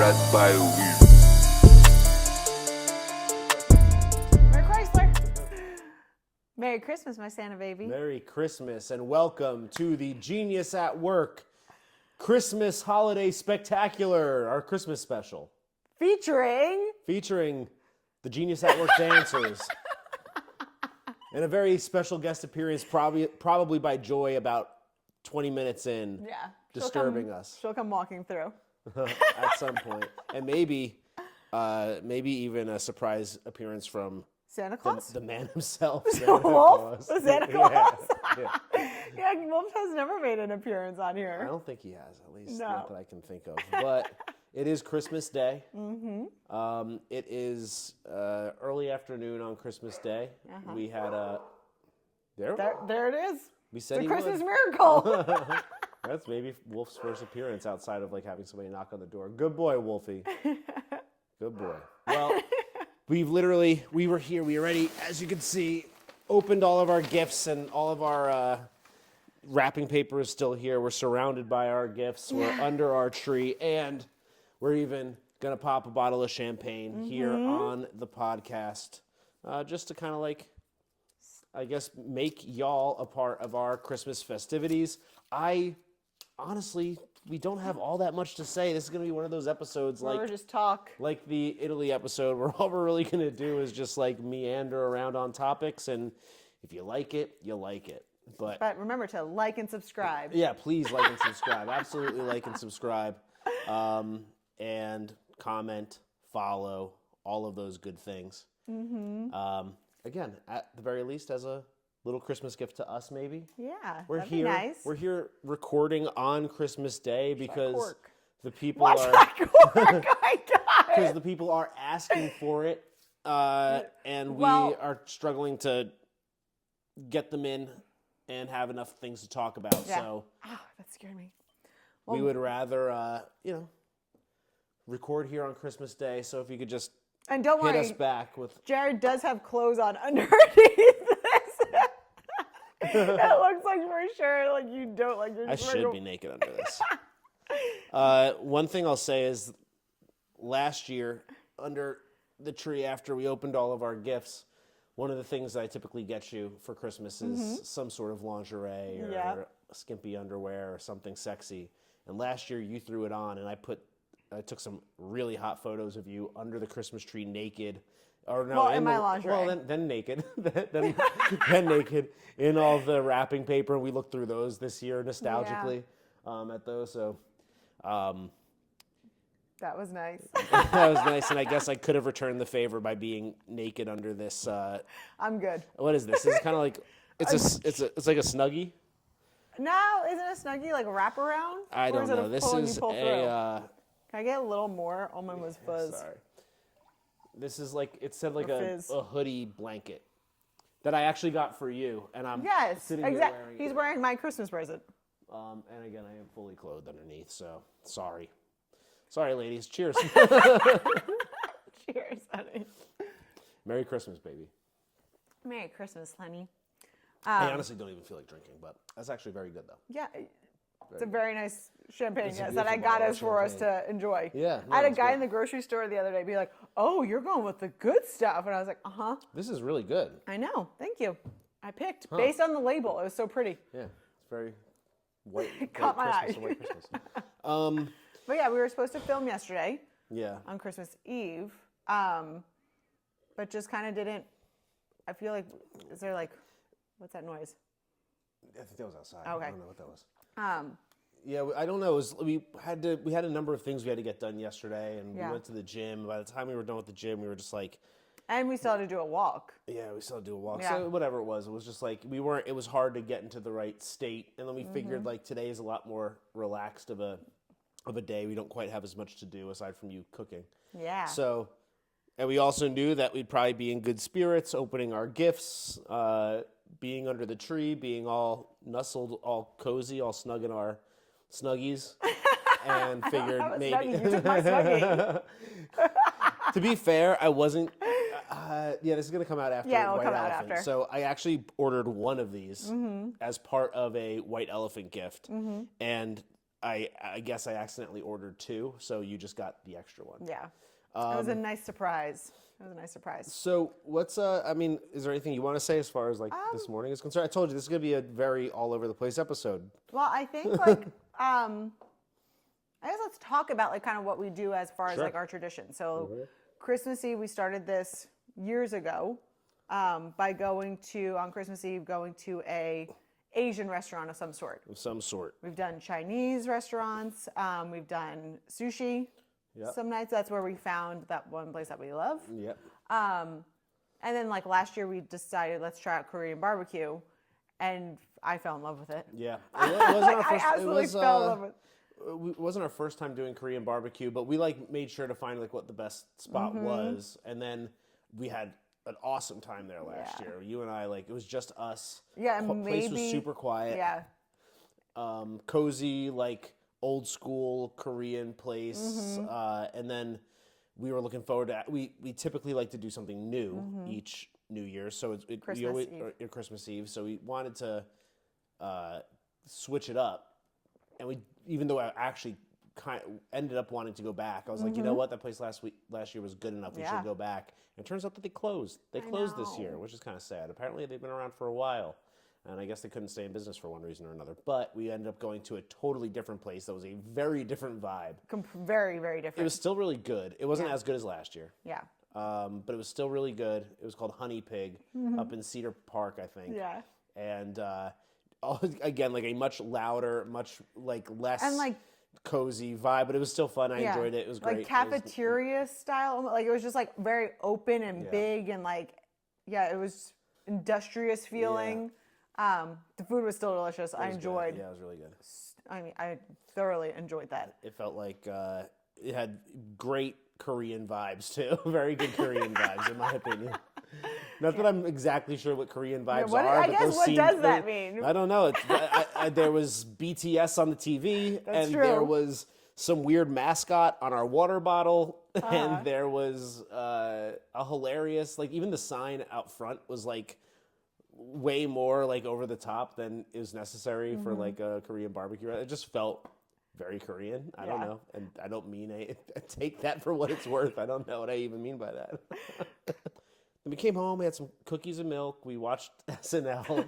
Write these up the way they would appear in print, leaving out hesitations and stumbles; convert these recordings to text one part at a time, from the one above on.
read by Weird. Merry Chrysler. Merry Christmas, my Santa baby. Merry Christmas and welcome to the Genius at Work Christmas Holiday Spectacular, our Christmas special. Featuring the Genius at Work dancers. And a very special guest appearance, probably by Joy about 20 minutes in, yeah, disturbing us She'll come walking through. at some point. And maybe even a surprise appearance from Santa Claus? the man himself. Wolf? The Santa Claus? Yeah. Yeah, Wolf has never made an appearance on I here. don't think he has, at least No. not that I can think of. But it is Christmas Day. Mm-hmm. It is early afternoon on Christmas Day. Uh-huh. We had a... There There it is. We said The he Christmas would. miracle. That's maybe Wolf's first appearance outside of like having somebody knock on the door. Good boy, Wolfie. Good boy. Well, we were here. We already, as you can see, opened all of our gifts and all of our wrapping paper is still here. We're surrounded by our gifts. We're under our tree, and we're even gonna pop a bottle of champagne here on the podcast, just to kind of like, I guess, make y'all a part of our Christmas festivities. Honestly, we don't have all that much to say. This is going to be one of those episodes Or just talk. like the Italy episode where all we're really going to do is just like meander around on topics, and if you like it, you like it. But remember to like and subscribe. yeah, please like and subscribe. Absolutely like and subscribe. And comment, follow, all of those good things. Again, at the very least, as a little Christmas gift to us, maybe. Yeah, We're that'd here. be nice. We're here recording on Christmas Day because cork. the people Watch are that cork! I got because it! the people are asking for it, and we Well- are struggling to get them in and have enough things to talk about. Yeah. So That scared me. we would rather, record here on Christmas Day. So if you could just And don't hit worry, us back with. Jared does have clothes on underneath this. That looks like for sure, like you don't like. You're I just should be naked under this. One thing I'll say is, last year under the tree after we opened all of our gifts, one of the things that I typically get you for Christmas is some sort of lingerie or Yeah. skimpy underwear or something sexy. And last year you threw it on, and I took some really hot photos of you under the Christmas tree naked. Or no, Well, in my lingerie. Well, then naked, then naked in all the wrapping paper. And we looked through those this year nostalgically at those. So That was nice. that was nice, and I guess I could have returned the favor by being naked under this. I'm good. What is this? It's kind of like it's like a Snuggie. No, isn't a Snuggie like a wraparound? I Or don't is it know. a This pull and is you pull through? a. Can I get a little more? Oh, mine was fuzz. Sorry. This is like it said like Or a fizz. hoodie blanket that I actually got for you, and I'm Yes, sitting here exactly. wearing He's it. wearing my Christmas present. And again, I am fully clothed underneath, so sorry, ladies. Cheers. Cheers, honey. Merry Christmas, baby. Merry Christmas, honey. I honestly don't even feel like drinking, but that's actually very good though. Yeah, it's a very nice champagne It's a that I beautiful got bottle us of for us champagne. to enjoy. Yeah, no, I had a it's guy good. in the grocery store the other day be like, "Oh, you're going with the good stuff," and I was like, This is really good. I know, thank you. I picked based on the label. It was so pretty. Yeah, it's very white. Caught my Christmas, eye. a white Christmas. But yeah, we were supposed to film yesterday Yeah. on Christmas Eve, but just kind of didn't. I feel like, is there like, what's that noise? I think that was outside. Okay. I don't know what that was. Um, Yeah, I don't know. It was, we had a number of things we had to get done yesterday, and Yeah. we went to the gym. By the time we were done with the gym, we were just like, and we still had to do a walk. yeah, we still do a walk. Yeah. So whatever it was just like we weren't. It was hard to get into the right state, and then we figured Mm-hmm. like today is a lot more relaxed of a day. We don't quite have as much to do aside from you cooking. Yeah. So, and we also knew that we'd probably be in good spirits, opening our gifts, being under the tree, being all nestled, all cozy, all snug in our snuggies, and figured have a maybe. Snuggie. You took my Snuggie. To be fair, I wasn't. Yeah, this is gonna come out after Yeah, it'll White come out Elephant. after. So I actually ordered one of these as part of a White Elephant gift, and I guess I accidentally ordered 2, so you just got the extra one. Yeah. It was a nice surprise. So what's is there anything you want to say as far as like this morning is concerned? I told you this is gonna be a very all over the place episode. Well, I think like I guess let's talk about like kind of what we do as far as like our tradition. So Christmas Eve, we started this years ago by going to a Asian restaurant of some sort. We've done Chinese restaurants. We've done sushi. Yep. Some nights. That's where we found that one place that we love. Yep. And then like last year we decided let's try out Korean barbecue, and I fell in love with it. Yeah. It wasn't our first, I absolutely fell in love with it. It wasn't our first time doing Korean barbecue, but we like made sure to find like what the best spot was, and then we had an awesome time there last year. You and I, like, it was just us. Yeah, and place was super quiet. Yeah. Cozy, like old school Korean place, and then we were looking forward to. We typically like to do something new each New Year, so Christmas Eve. So we wanted to switch it up, and even though I actually kind of ended up wanting to go back, I was like, you know what, that place last year was good enough. We should go back. And it turns out that they closed. They closed this year, which is kind of sad. Apparently, they've been around for a while. And I guess they couldn't stay in business for one reason or another. But we ended up going to a totally different place that was a very different vibe. Very, very different. It was still really good. It wasn't as good as last year. Yeah. But it was still really good. It was called Honey Pig up in Cedar Park, I think. Yeah. And again, like a much louder, much like less and like cozy vibe, but it was still fun. I enjoyed it. It was great. Like cafeteria style. Like it was just like very open and big and like, it was industrious feeling. Yeah. The food was still delicious. I enjoyed. Good. Yeah, it was really good. I mean, I thoroughly enjoyed that. It felt like it had great Korean vibes too. Very good Korean vibes, in my opinion. Not that I'm exactly sure what Korean vibes are. I guess what does that mean? I don't know. There was BTS on the TV, That's and true. there was some weird mascot on our water bottle, and there was a hilarious, like even the sign out front was like way more like over the top than is necessary for like a Korean barbecue. It just felt very Korean. I don't know, and I don't mean take that for what it's worth. I don't know what I even mean by that. And we came home, we had some cookies and milk, we watched SNL.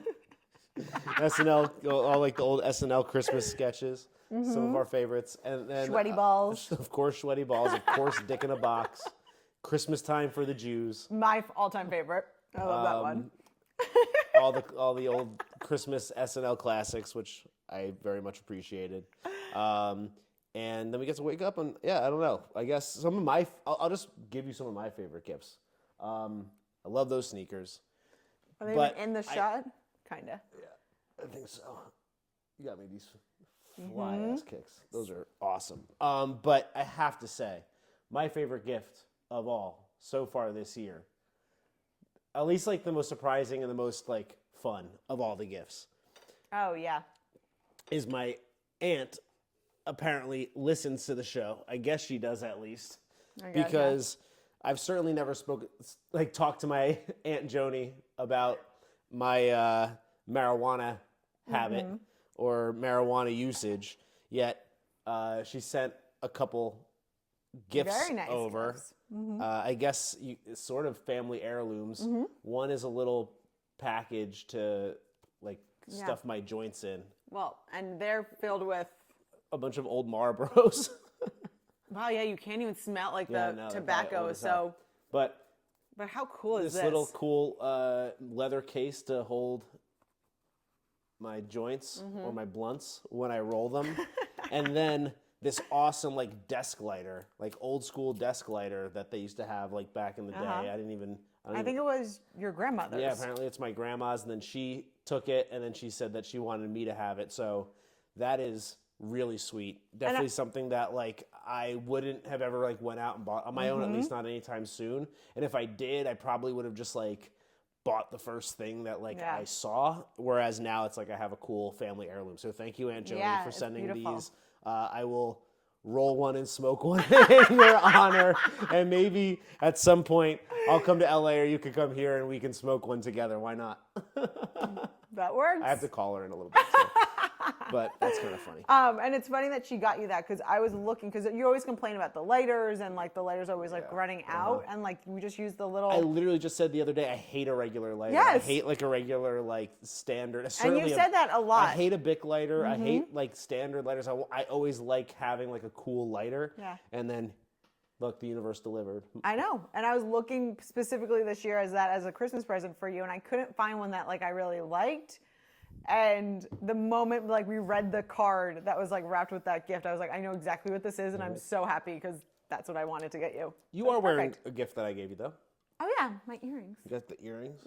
All like the old SNL Christmas sketches, some of our favorites. And then Sweaty balls. Of course, sweaty balls, of course, Dick in a Box. Christmas Time for the Jews. My all-time favorite. I love that one. all the old Christmas SNL classics, which I very much appreciated. And then we get to wake up and, I don't know. I guess I'll just give you some of my favorite gifts. I love those sneakers. Are they even in the shot? Kinda. Yeah, I think so. You got me these fly-ass kicks. Those are awesome. But I have to say, my favorite gift of all so far this year, at least like the most surprising and the most like fun of all the gifts. Oh, yeah. Is my aunt apparently listens to the show. I guess she does at least. Because I've certainly never talked to my Aunt Joni about my marijuana habit or marijuana usage, yet she sent a couple gifts Very nice over. Gifts. I guess sort of family heirlooms. One is a little package to like stuff my joints in. Well, and they're filled with a bunch of old Marlboros. Wow, yeah, you can't even smell like the tobacco. So, but how cool is this? This little cool leather case to hold my joints or my blunts when I roll them, and then this awesome like desk lighter, like old school desk lighter that they used to have like back in the day. I think it was your grandmother's. Yeah, apparently it's my grandma's, and then she took it, and then she said that she wanted me to have it. So that is really sweet. Definitely something that like I wouldn't have ever like went out and bought on my own, at least not anytime soon. And if I did, I probably would have just like bought the first thing that like I saw. Whereas now it's like I have a cool family heirloom. So thank you, Aunt Joni, for sending these. I will roll one and smoke one in your honor. And maybe at some point I'll come to LA or you could come here and we can smoke one together. Why not? That works. I have to call her in a little bit. So. But that's kind of funny. And it's funny that she got you that because I was looking, because you always complain about the lighters and like the lighters always like running out, and like we just use the little. I literally just said the other day I hate a regular lighter. Yes. I hate like a regular like standard. And you said that a lot. I hate a Bic lighter. I hate like standard lighters. I always like having like a cool lighter. Yeah. And then, look, the universe delivered. I know, and I was looking specifically this year as a Christmas present for you, and I couldn't find one that like I really liked. And the moment like we read the card that was like wrapped with that gift, I was like, I know exactly what this is, and I'm so happy because that's what I wanted to get you. You are wearing a gift that I gave you though. Oh yeah, my earrings. You got the earrings?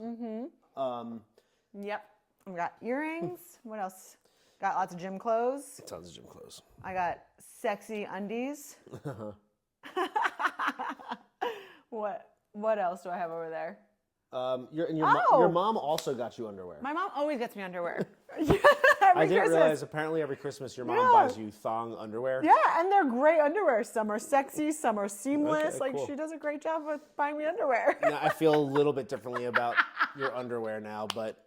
Yep, I got earrings. What else? Got lots of gym clothes. Tons of gym clothes. I got sexy undies. What else do I have over there? Your mom also got you underwear. My mom always gets me underwear. I didn't realize apparently every Christmas your mom buys you thong underwear. Yeah, and they're great underwear. Some are sexy, some are seamless. Okay, like cool. she does a great job with buying me underwear. Now, I feel a little bit differently about your underwear now, but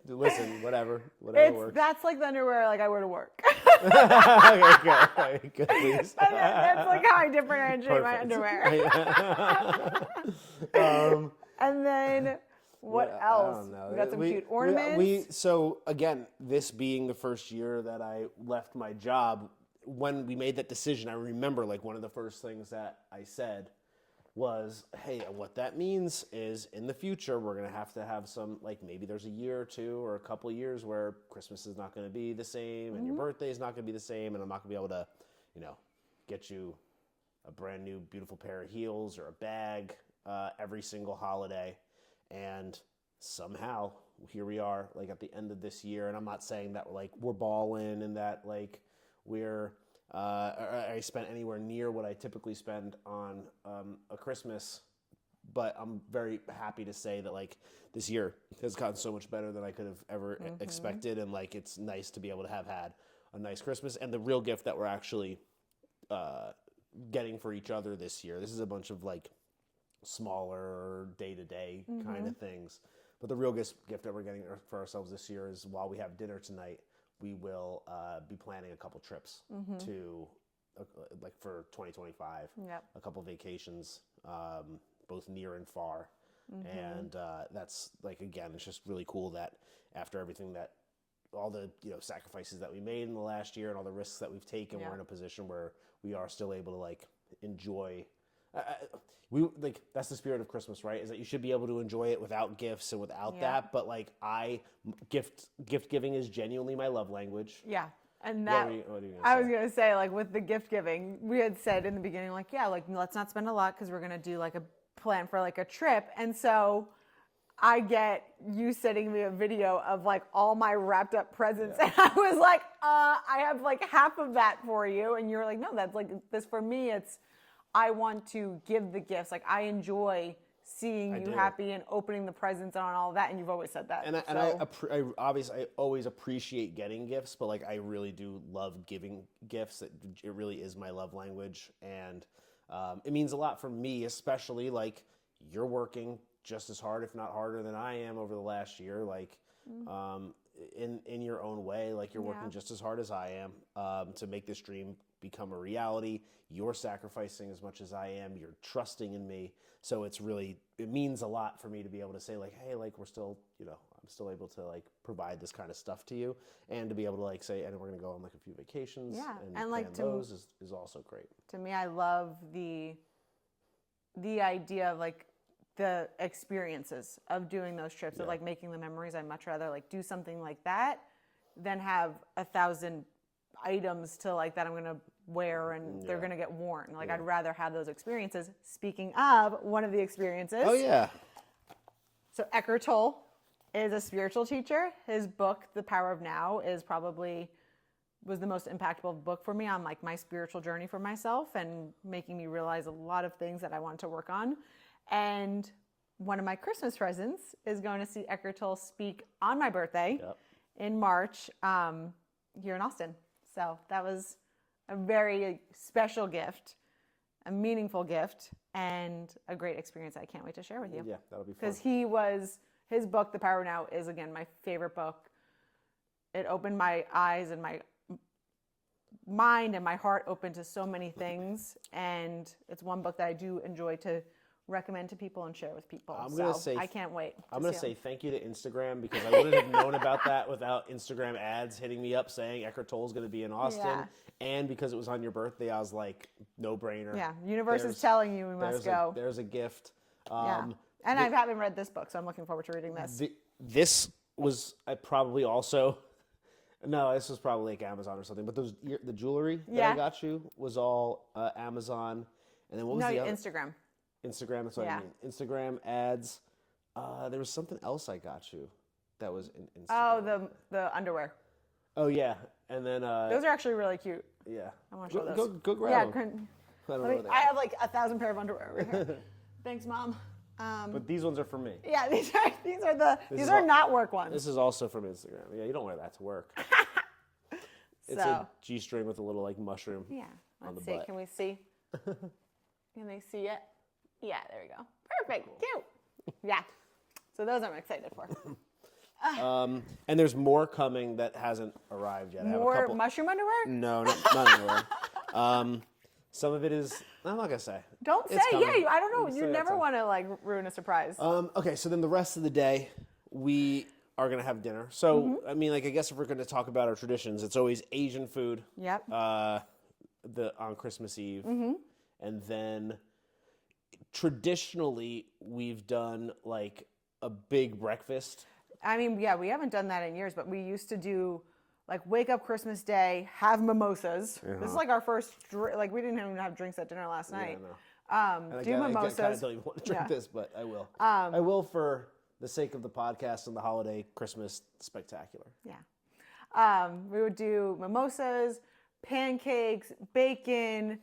listen, whatever works. That's like the underwear like I wear to work. Okay, good, please. That's like how I differentiate my underwear. And then what else? I don't know. We got some cute ornaments. So again, this being the first year that I left my job, when we made that decision, I remember like one of the first things that I said was, hey, what that means is in the future, we're going to have some, like maybe there's a year or two or a couple of years where Christmas is not going to be the same and your birthday is not going to be the same. And I'm not going to be able to, get you a brand new, beautiful pair of heels or a bag every single holiday. And somehow here we are like at the end of this year. And I'm not saying that we're balling and that like we're, I spent anywhere near what I typically spend on a Christmas, but I'm very happy to say that like this year has gotten so much better than I could have ever expected, and like it's nice to be able to have had a nice Christmas. And the real gift that we're actually getting for each other this year, this is a bunch of like smaller day-to-day kind of things, but the real gift that we're getting for ourselves this year is while we have dinner tonight, we will be planning a couple trips to, like for 2025, a couple vacations, both near and far. And that's like, again, it's just really cool that after everything that, all the sacrifices that we made in the last year and all the risks that we've taken, we're in a position where we are still able to like enjoy. That's the spirit of Christmas, right? Is that you should be able to enjoy it without gifts and without that. But like gift giving is genuinely my love language. Yeah. And that, what are you gonna I say? was going to say, like with the gift giving, we had said in the beginning, like, yeah, like let's not spend a lot because we're going to do like a plan for like a trip. And so I get you sending me a video of like all my wrapped up presents. And I was like, I have like half of that for you. And you're like, no, that's like this for me. I want to give the gifts. Like I enjoy seeing you happy and opening the presents and all of that. And you've always said that. I obviously always appreciate getting gifts, but like I really do love giving gifts. It really is my love language, and it means a lot for me, especially like you're working just as hard, if not harder, than I am over the last year. Like in your own way, like you're working just as hard as I am to make this dream become a reality. You're sacrificing as much as I am. You're trusting in me. So it means a lot for me to be able to say like, hey, like we're still, I'm still able to like provide this kind of stuff to you, and to be able to like say, and we're going to go on like a few vacations and like those is also great. To me, I love the idea of like the experiences of doing those trips, of like making the memories. I'd much rather like do something like that than have 1,000 items to like that I'm going to wear and they're going to get worn. Like I'd rather have those experiences. Speaking of one of the experiences. Oh yeah. So Eckhart Tolle is a spiritual teacher. His book, The Power of Now, was the most impactful book for me on like my spiritual journey for myself and making me realize a lot of things that I wanted to work on. And one of my Christmas presents is going to see Eckhart Tolle speak on my birthday in March here in Austin. So that was a very special gift, a meaningful gift, and a great experience I can't wait to share with you. Yeah, that'll be fun. Because his book, The Power of Now, is, again, my favorite book it opened my eyes and my mind and my heart open to so many things. And it's one book that I do enjoy to recommend to people and share with people. I can't wait. I'm going to say thank you to Instagram, because I wouldn't have known about that without Instagram ads hitting me up saying Eckhart Tolle's going to be in Austin. Yeah. And because it was on your birthday, I was like, no brainer. Yeah, universe is telling you we must go. There's a gift. And I haven't read this book, so I'm looking forward to reading this. This was probably also, no, this was probably like Amazon or something, but the jewelry that I got you was all Amazon. And then what was the other? Instagram. Instagram, that's what I mean. Instagram ads. There was something else I got you that was in Instagram. Oh, the underwear. Oh, yeah. And then... those are actually really cute. Yeah. I want to show those. Go grab them. I have like 1,000 pair of underwear over here. Thanks, Mom. But these ones are for me. Yeah, these are not work ones. This is also from Instagram. Yeah, you don't wear that to work. It's a G-string with a little like mushroom. Yeah. On the Let's see. butt. Can we see? Can they see it? Yeah, there we go. Perfect. Cool. Cute. Yeah. So those I'm excited for. And there's more coming that hasn't arrived yet. More mushroom underwear? No, not underwear. Some of it is, I'm not going to say. Don't say, I don't know. You never want to like ruin a surprise. Okay, so then the rest of the day, we are going to have dinner. So, I mean, like, I guess if we're going to talk about our traditions, it's always Asian food. Yep. On Christmas Eve. And then traditionally, we've done like a big breakfast. I mean, yeah, we haven't done that in years, but we used to do like wake up Christmas Day, have mimosas. This is like our first, like we didn't even have drinks at dinner last night. Do mimosas. I kind of don't even want to drink this, but I will. I will for the sake of the podcast and the holiday Christmas spectacular. Yeah. We would do mimosas, pancakes, bacon,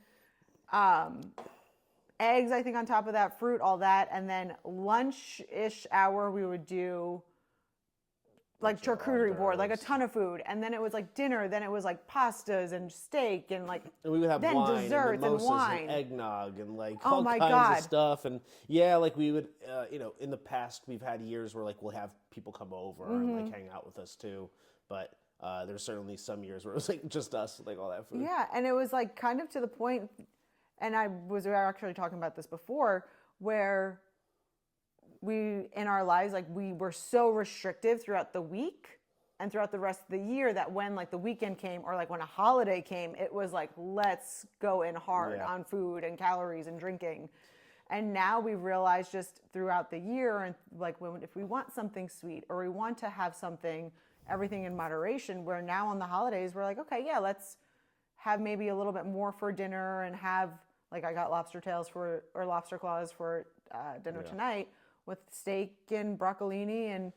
eggs, I think on top of that, fruit, all that. And then lunch-ish hour, we would do like charcuterie board, like a ton of food. And then it was like dinner, then it was like pastas and steak and like and we would have then wine desserts and, wine and eggnog and like all kinds of stuff. And yeah, like we would, in the past we've had years where like we'll have people come over and like hang out with us too. But there's certainly some years where it was like just us, like all that food. Yeah, and it was like kind of to the point, and we were actually talking about this before, where we, in our lives, like we were so restrictive throughout the week and throughout the rest of the year that when like the weekend came or like when a holiday came, it was like, let's go in hard on food and calories and drinking. And now we've realized just throughout the year, and like if we want something sweet or we want to have something, everything in moderation, where now on the holidays, we're like, okay, yeah, let's have maybe a little bit more for dinner and have, like I got lobster claws for dinner tonight with steak and broccolini and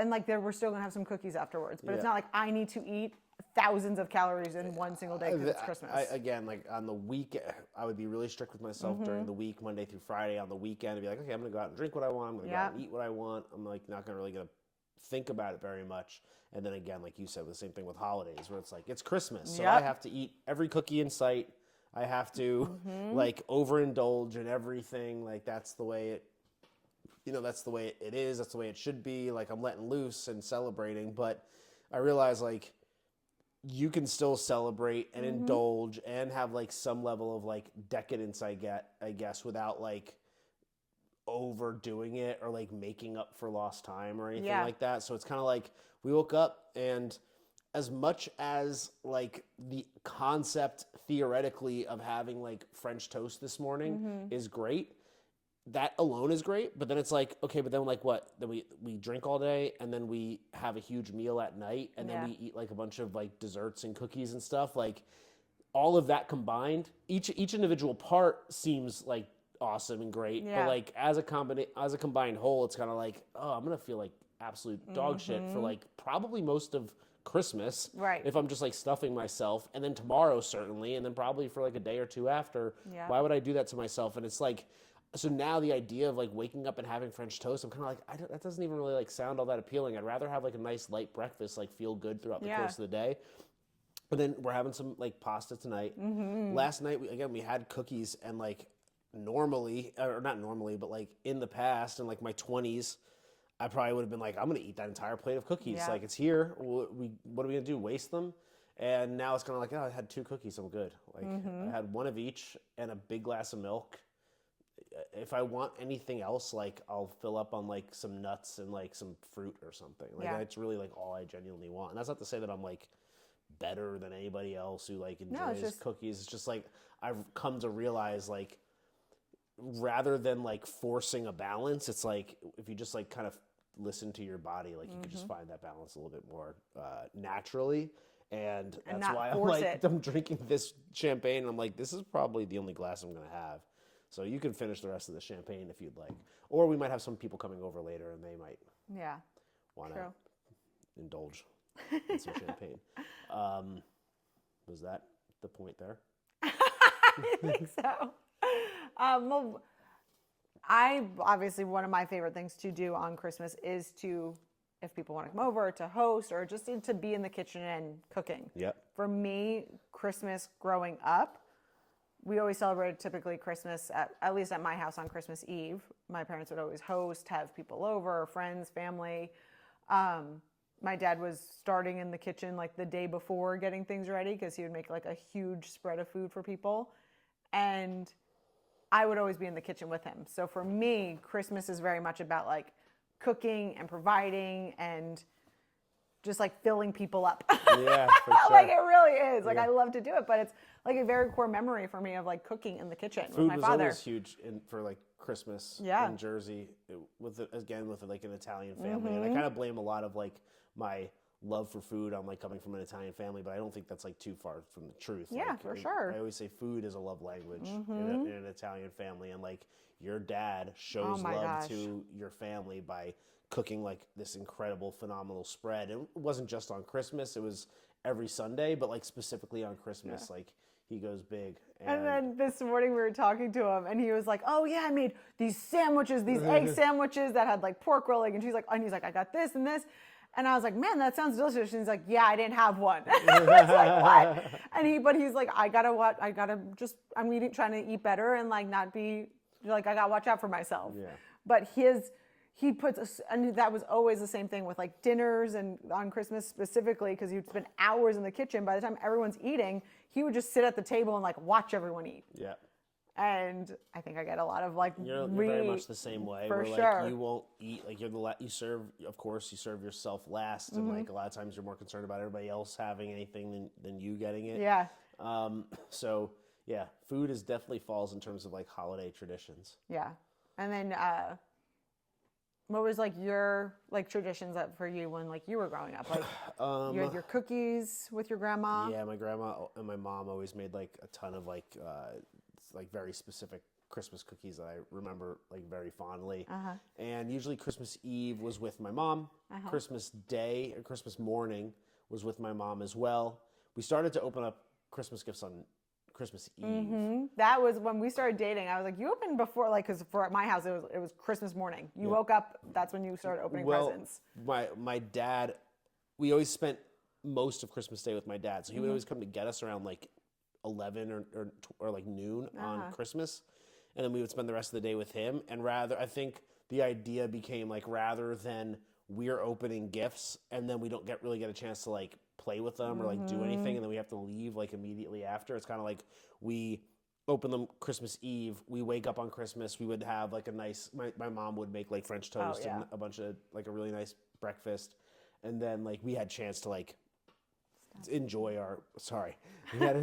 like we're still gonna have some cookies afterwards. But it's not like I need to eat thousands of calories in one single day because it's Christmas. Again, like on the week, I would be really strict with myself during the week, Monday through Friday. On the weekend, I'd be like, okay, I'm gonna go out and drink what I want. I'm gonna go out and eat what I want. I'm like not gonna really think about it very much. And then again, like you said, the same thing with holidays, where it's like it's Christmas, so I have to eat every cookie in sight. I have to like overindulge in everything. Like that's the way it. That's the way it is. That's the way it should be. Like I'm letting loose and celebrating, but I realize like you can still celebrate and indulge and have like some level of like decadence, I guess, without like overdoing it or like making up for lost time or anything like that. So it's kind of like we woke up, and as much as like the concept theoretically of having like French toast this morning is great, that alone is great, but then it's like, okay, but then like what? Then we drink all day, and then we have a huge meal at night, and then we eat like a bunch of like desserts and cookies and stuff. Like all of that combined, each individual part seems like awesome and great, but like as a combined whole, it's kind of like, oh, I'm gonna feel like absolute dog shit for like probably most of Christmas, if I'm just like stuffing myself, and then tomorrow certainly, and then probably for like a day or two after. Why would I do that to myself? And it's like, so now the idea of like waking up and having French toast, I'm kind of like, that doesn't even really like sound all that appealing. I'd rather have like a nice light breakfast, like feel good throughout the course of the day. But then we're having some like pasta tonight. Last night, we had cookies, and like normally, or not normally, but like in the past, in like my 20s, I probably would have been like, I'm going to eat that entire plate of cookies. Yeah. Like, it's here. What are we going to do? Waste them? And now it's kind of like, oh, I had 2 cookies. I'm good. Like, I had one of each and a big glass of milk. If I want anything else, like, I'll fill up on, like, some nuts and, like, some fruit or something. Like, that's really, like, all I genuinely want. And that's not to say that I'm, like, better than anybody else who, like, enjoys cookies. It's just, like, I've come to realize, like, rather than, like, forcing a balance, it's, like, if you just, like, kind of listen to your body, like, you could just find that balance a little bit more naturally. And that's why I'm drinking this champagne. And I'm like, this is probably the only glass I'm going to have. So you can finish the rest of the champagne if you'd like. Or we might have some people coming over later and they might want to indulge in some champagne. Was that the point there? I think so. Well, obviously one of my favorite things to do on Christmas is to, if people want to come over, to host or just to be in the kitchen and cooking. Yep. For me, Christmas growing up, we always celebrated typically Christmas, at least at my house on Christmas Eve. My parents would always host, have people over, friends, family. My dad was starting in the kitchen like the day before getting things ready because he would make like a huge spread of food for people. And I would always be in the kitchen with him. So for me, Christmas is very much about like cooking and providing and just like filling people up. Yeah, for sure. Like it really is. Like I love to do it, but it's like a very core memory for me of like cooking in the kitchen with my father. Food was always huge for like Christmas in Jersey with like an Italian family. And I kind of blame a lot of like my love for food on like coming from an Italian family, but I don't think that's like too far from the truth. Yeah, like, for sure. I always say food is a love language in an Italian family, and like your dad shows love to your family by cooking like this incredible, phenomenal spread. It wasn't just on Christmas; it was every Sunday, but like specifically on Christmas, like he goes big. And then this morning we were talking to him, and he was like, "Oh yeah, I made these sandwiches, these egg sandwiches that had like pork rolling," and he's like, "I got this and this." And I was like, "Man, that sounds delicious." And he's like, "Yeah, I didn't have one." I was like, "What?" And he's like, I'm trying to eat better and like not be like, I gotta watch out for myself. Yeah. But and that was always the same thing with like dinners and on Christmas specifically, because he'd spend hours in the kitchen. By the time everyone's eating, he would just sit at the table and like watch everyone eat. Yeah. And I think I get a lot of like you're very much the same way. For where, sure. Like, you won't eat like you serve. Of course, you serve yourself last, and like a lot of times you're more concerned about everybody else having anything than you getting it. Yeah. So yeah, food is definitely falls in terms of like holiday traditions. Yeah. And then what was like your like traditions for you when like you were growing up? Like you had your cookies with your grandma. Yeah, my grandma and my mom always made like a ton of like very specific Christmas cookies that I remember like very fondly. And usually Christmas Eve was with my mom. Christmas Day or Christmas morning was with my mom as well. We started to open up Christmas gifts on Christmas Eve. That was when we started dating. I was like, you opened before, like, because for my house it was Christmas morning. You woke up. That's when you started opening presents. My dad, we always spent most of Christmas Day with my dad, so he would always come to get us around like 11 or like noon on Christmas, and then we would spend the rest of the day with him. And I think the idea became like, rather than we're opening gifts and then we don't really get a chance to like play with them or like do anything, and then we have to leave like immediately after. It's kind of like we open them Christmas Eve, we wake up on Christmas, we would have like a nice, my mom would make like French toast and a bunch of like a really nice breakfast, and then like we had a chance to like enjoy we had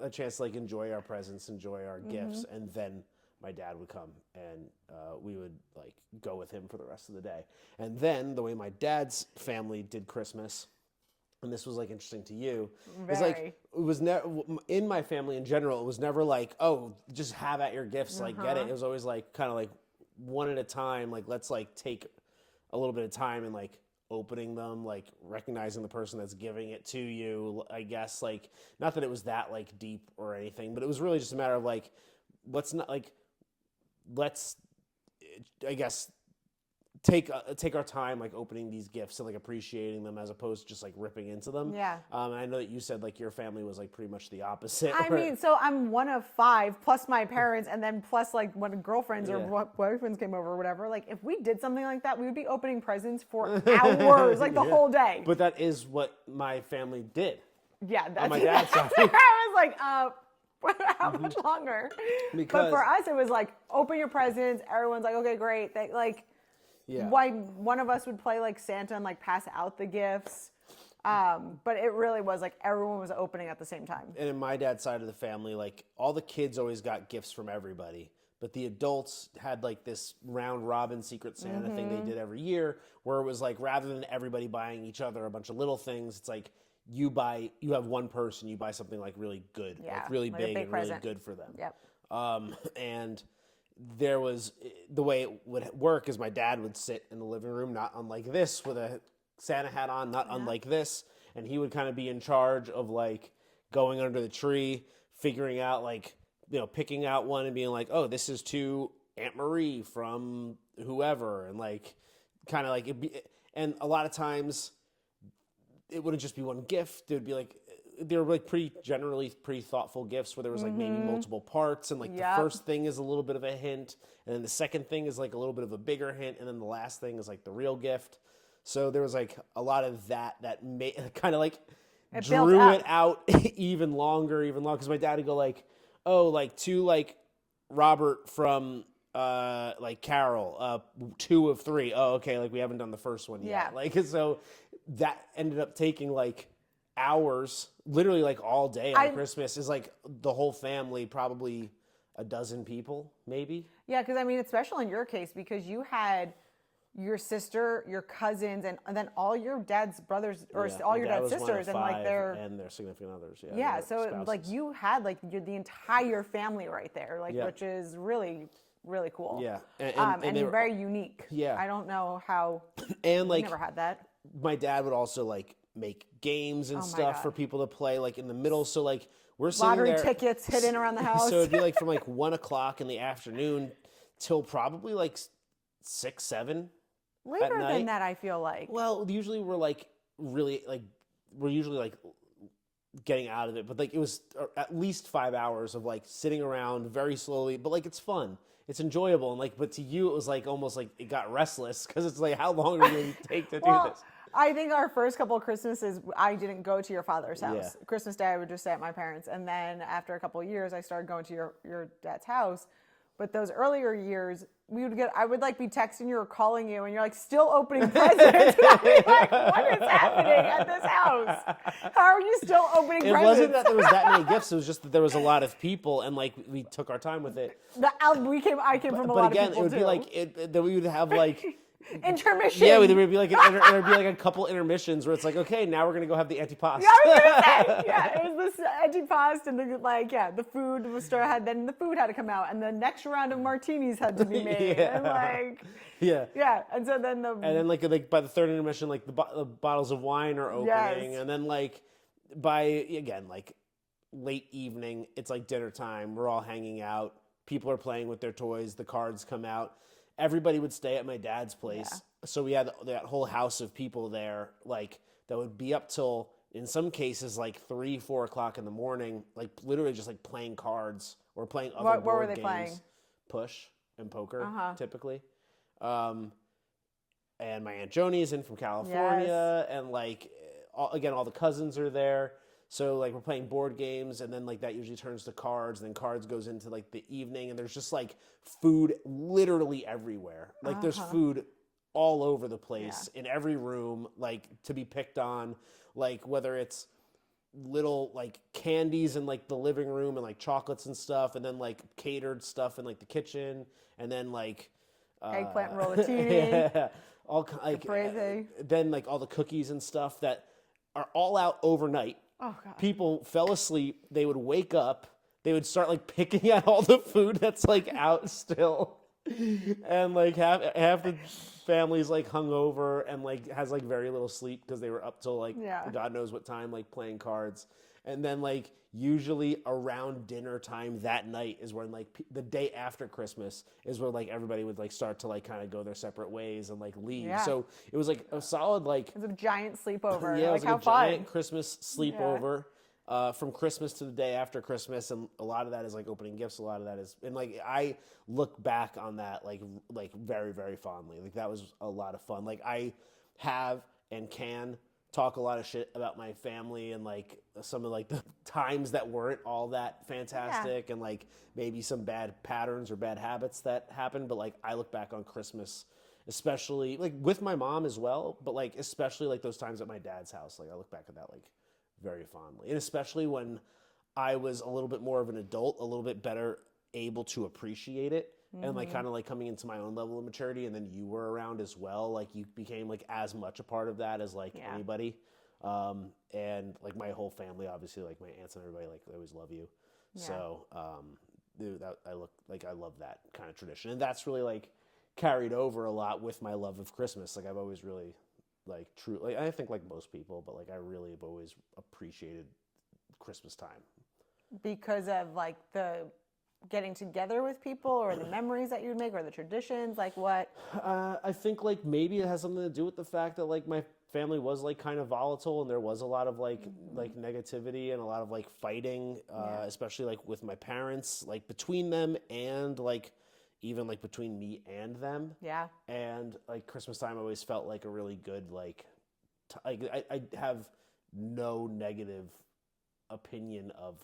a chance to like enjoy our presents, enjoy our gifts, and then my dad would come and we would like go with him for the rest of the day. And then the way my dad's family did Christmas, and this was like interesting to you, is like it was never in my family in general. It was never like, oh, just have at your gifts, like get it. It was always like kind of like one at a time. Like let's like take a little bit of time and like opening them, like recognizing the person that's giving it to you. I guess like not that it was that like deep or anything, but it was really just a matter of like let's I guess take our time like opening these gifts and like appreciating them as opposed to just like ripping into them. Yeah. And I know that you said like your family was like pretty much the opposite. I mean, so I'm one of 5 plus my parents, and then plus like when girlfriends or boyfriends came over or whatever. Like if we did something like that, we would be opening presents for hours, like the whole day. But that is what my family did. Yeah, that's on my dad's side. I was like, how much longer? Because, but for us, it was like open your presents. Everyone's like, okay, great. They like. Yeah. Why one of us would play like Santa and like pass out the gifts. But it really was like everyone was opening at the same time. And in my dad's side of the family, like all the kids always got gifts from everybody. But the adults had like this round robin Secret Santa thing they did every year where it was like rather than everybody buying each other a bunch of little things, it's like you have one person, you buy something like really good, like really like big and present. Really good for them. Yep. And there was the way it would work is my dad would sit in the living room, not unlike this, with a Santa hat on, not unlike this, and he would kind of be in charge of like going under the tree, figuring out like, you know, picking out one and being like, oh, this is to Aunt Marie from whoever, and like kind of like it'd be, and a lot of times it wouldn't just be one gift. It would be like they were like pretty thoughtful gifts where there was like maybe multiple parts, and like the first thing is a little bit of a hint, and then the second thing is like a little bit of a bigger hint, and then the last thing is like the real gift. So there was like a lot of that kind of like drew it out even longer, because my dad would go like, oh, like to like Robert from like Carol, 2 of 3. Oh, okay, like we haven't done the first one yet. Like so that ended up taking like hours, literally like all day on Christmas. Is like the whole family, probably a dozen people, maybe. Yeah, because I mean, especially in your case, because you had your sister, your cousins, and then all your dad's brothers or all your dad's sisters, and like their significant others. Yeah, so spouses. Like you had like the entire family right there, like which is really really cool. Yeah, and very unique. Yeah, I don't know how. And like never had that. My dad would also like make games and stuff for people to play like in the middle. So like we're sitting lottery tickets hidden around the house. So it'd be like from like 1 o'clock in the afternoon till probably like 6, 7. Later than that, I feel like. Well, usually we're like really like we're usually like getting out of it, but like it was at least 5 hours of like sitting around very slowly, but like it's fun. It's enjoyable, and like, but to you, it was like almost like it got restless because it's like, how long are you going to take to do this? I think our first couple of Christmases, I didn't go to your father's house. Yeah. Christmas Day, I would just stay at my parents, and then after a couple of years, I started going to your dad's house. But those earlier years, I would like be texting you or calling you, and you're like still opening presents. And I'd be like, what is happening at this house? How are you still opening presents? It wasn't that there was that many gifts. It was just that there was a lot of people, and like we took our time with it. I came from a lot of people too. But again, it would be like that we would have like intermission. Yeah, there would be like there'd be like a couple intermissions where it's like, okay, now we're gonna go have the antipasto. Yeah, I was gonna say, it was this antipasto, and the food was then the food had to come out, and the next round of martinis had to be made, and and so then like by the third intermission, like the bottles of wine are opening, and then like by again like late evening, it's like dinner time. We're all hanging out. People are playing with their toys. The cards come out. Everybody would stay at my dad's place. So we had that whole house of people there, like that would be up till, in some cases, like 3, 4 o'clock in the morning, like literally just like playing cards or playing other board games. What were they playing? Push and poker, typically. And my Aunt Joni's in from California, and like, all the cousins are there. So like we're playing board games, and then like that usually turns to cards, and then cards goes into like the evening, and there's just like food literally everywhere. Like there's food all over the place in every room, like to be picked on, like whether it's little like candies in like the living room and like chocolates and stuff, and then like catered stuff in like the kitchen, and then like eggplant rollatini, all like then like all the cookies and stuff that are all out overnight. Oh, God. People fell asleep. They would wake up. They would start like picking out all the food that's like out still. And like half the family's like hungover and like has like very little sleep because they were up till like God knows what time, like playing cards. And then like usually around dinner time that night is when like the day after Christmas is where like everybody would like start to like kind of go their separate ways and like leave. Yeah. So it was like a solid like It was a giant sleepover. yeah, it was like how a fun. giant Christmas sleepover. From Christmas to the day after Christmas, and a lot of that is like opening gifts. A lot of that is, and like I look back on that like very very fondly. Like that was a lot of fun. Like I have and can talk a lot of shit about my family and like some of like the times that weren't all that fantastic and like maybe some bad patterns or bad habits that happened. But like I look back on Christmas, especially like with my mom as well, but like especially like those times at my dad's house. Like I look back at that like very fondly. And especially when I was a little bit more of an adult, a little bit better able to appreciate it and like kind of like coming into my own level of maturity, and then you were around as well. Like you became like as much a part of that as like anybody. And like my whole family, obviously, like my aunts and everybody, like they always love you. Yeah. So I love that kind of tradition. And that's really like carried over a lot with my love of Christmas. Like I've always really like true, like I think like most people, but like I really have always appreciated Christmas time because of like the getting together with people or the memories that you'd make or the traditions. Like what? I think like maybe it has something to do with the fact that like my family was like kind of volatile and there was a lot of like negativity and a lot of like fighting, especially like with my parents, like between them and like even like between me and them. Yeah. And like Christmas time always felt like a really good, like, I have no negative opinion of,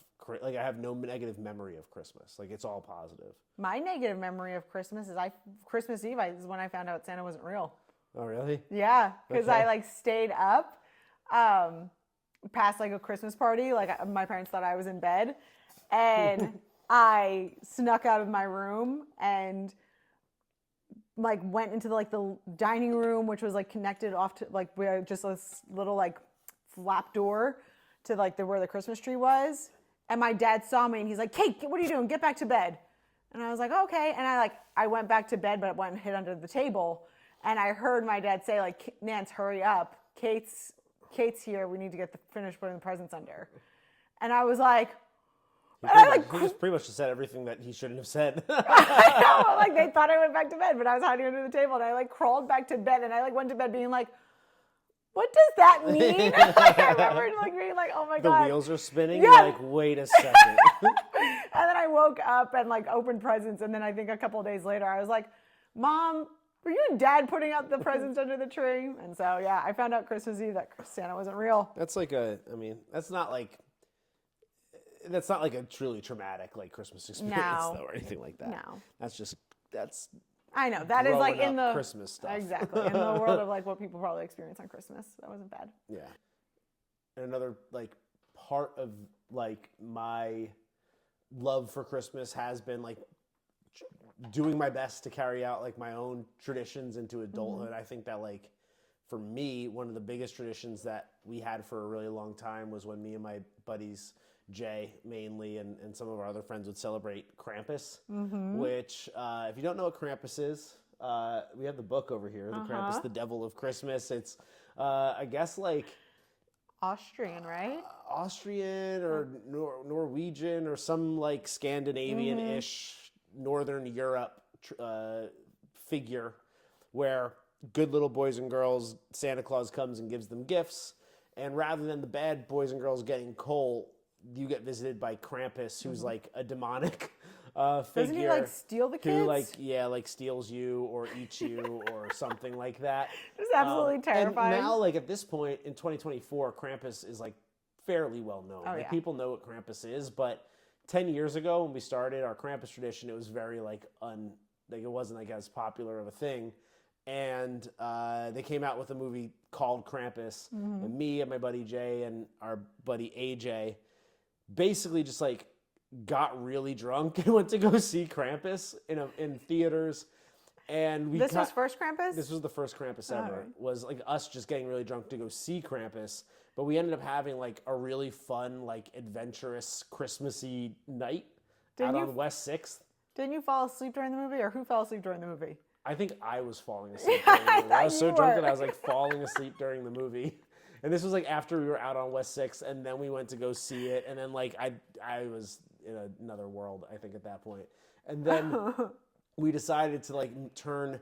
like I have no negative memory of Christmas. Like it's all positive. My negative memory of Christmas is Christmas Eve is when I found out Santa wasn't real. Oh, really? Yeah. Cause I like stayed up, past like a Christmas party. Like my parents thought I was in bed and I snuck out of my room and like went into the dining room, which was like connected off to like we had just this little like flap door to like where the Christmas tree was. And my dad saw me and he's like, "Kate, what are you doing? Get back to bed." And I was like, "Okay." And I went back to bed, but went and hid under the table. And I heard my dad say like, "Nance, hurry up. Kate's here. We need to finish putting the presents under." And I was like, he just pretty much said everything that he shouldn't have said. I know, like they thought I went back to bed, but I was hiding under the table, and I like crawled back to bed, and I like went to bed being like, "What does that mean?" Like I remember like being like, "Oh my God." The wheels are spinning. Yeah. You're like, wait a second. And then I woke up and like opened presents, and then I think a couple of days later, I was like, "Mom, were you and Dad putting out the presents under the tree?" And so yeah, I found out Christmas Eve that Santa wasn't real. That's like that's not like a truly traumatic like Christmas experience though, or anything like that. No. That's I know. That is like in the Christmas stuff. Exactly. In the world of like what people probably experience on Christmas. That wasn't bad. Yeah. And another like part of like my love for Christmas has been like doing my best to carry out like my own traditions into adulthood. I think that like for me, one of the biggest traditions that we had for a really long time was when me and my buddies Jay mainly and some of our other friends would celebrate Krampus, which if you don't know what Krampus is, we have the book over here, the Krampus, the Devil of Christmas. It's I guess like Austrian, right? Austrian or Norwegian or some like Scandinavian-ish Northern Europe figure where good little boys and girls, Santa Claus comes and gives them gifts, and rather than the bad boys and girls getting coal, you get visited by Krampus, who's like a demonic figure. Doesn't he like steal the kids? Who like steals you or eats you or something like that. It's absolutely terrifying. And now like at this point in 2024, Krampus is like fairly well known. Oh, like, people know what Krampus is, but 10 years ago when we started our Krampus tradition, it was very like it wasn't like as popular of a thing. And they came out with a movie called Krampus, and me and my buddy Jay and our buddy AJ basically just like got really drunk and went to go see Krampus in theaters. And this was first Krampus? This was the first Krampus ever. Was like us just getting really drunk to go see Krampus. But we ended up having like a really fun, like adventurous Christmassy night out on West 6th. Didn't you fall asleep during the movie, or who fell asleep during the movie? I think I was falling asleep during the movie. I was so drunk that I was like falling asleep during the movie. And this was like after we were out on West 6th, and then we went to go see it, and then like I was in another world, I think, at that point. And then we decided to like turn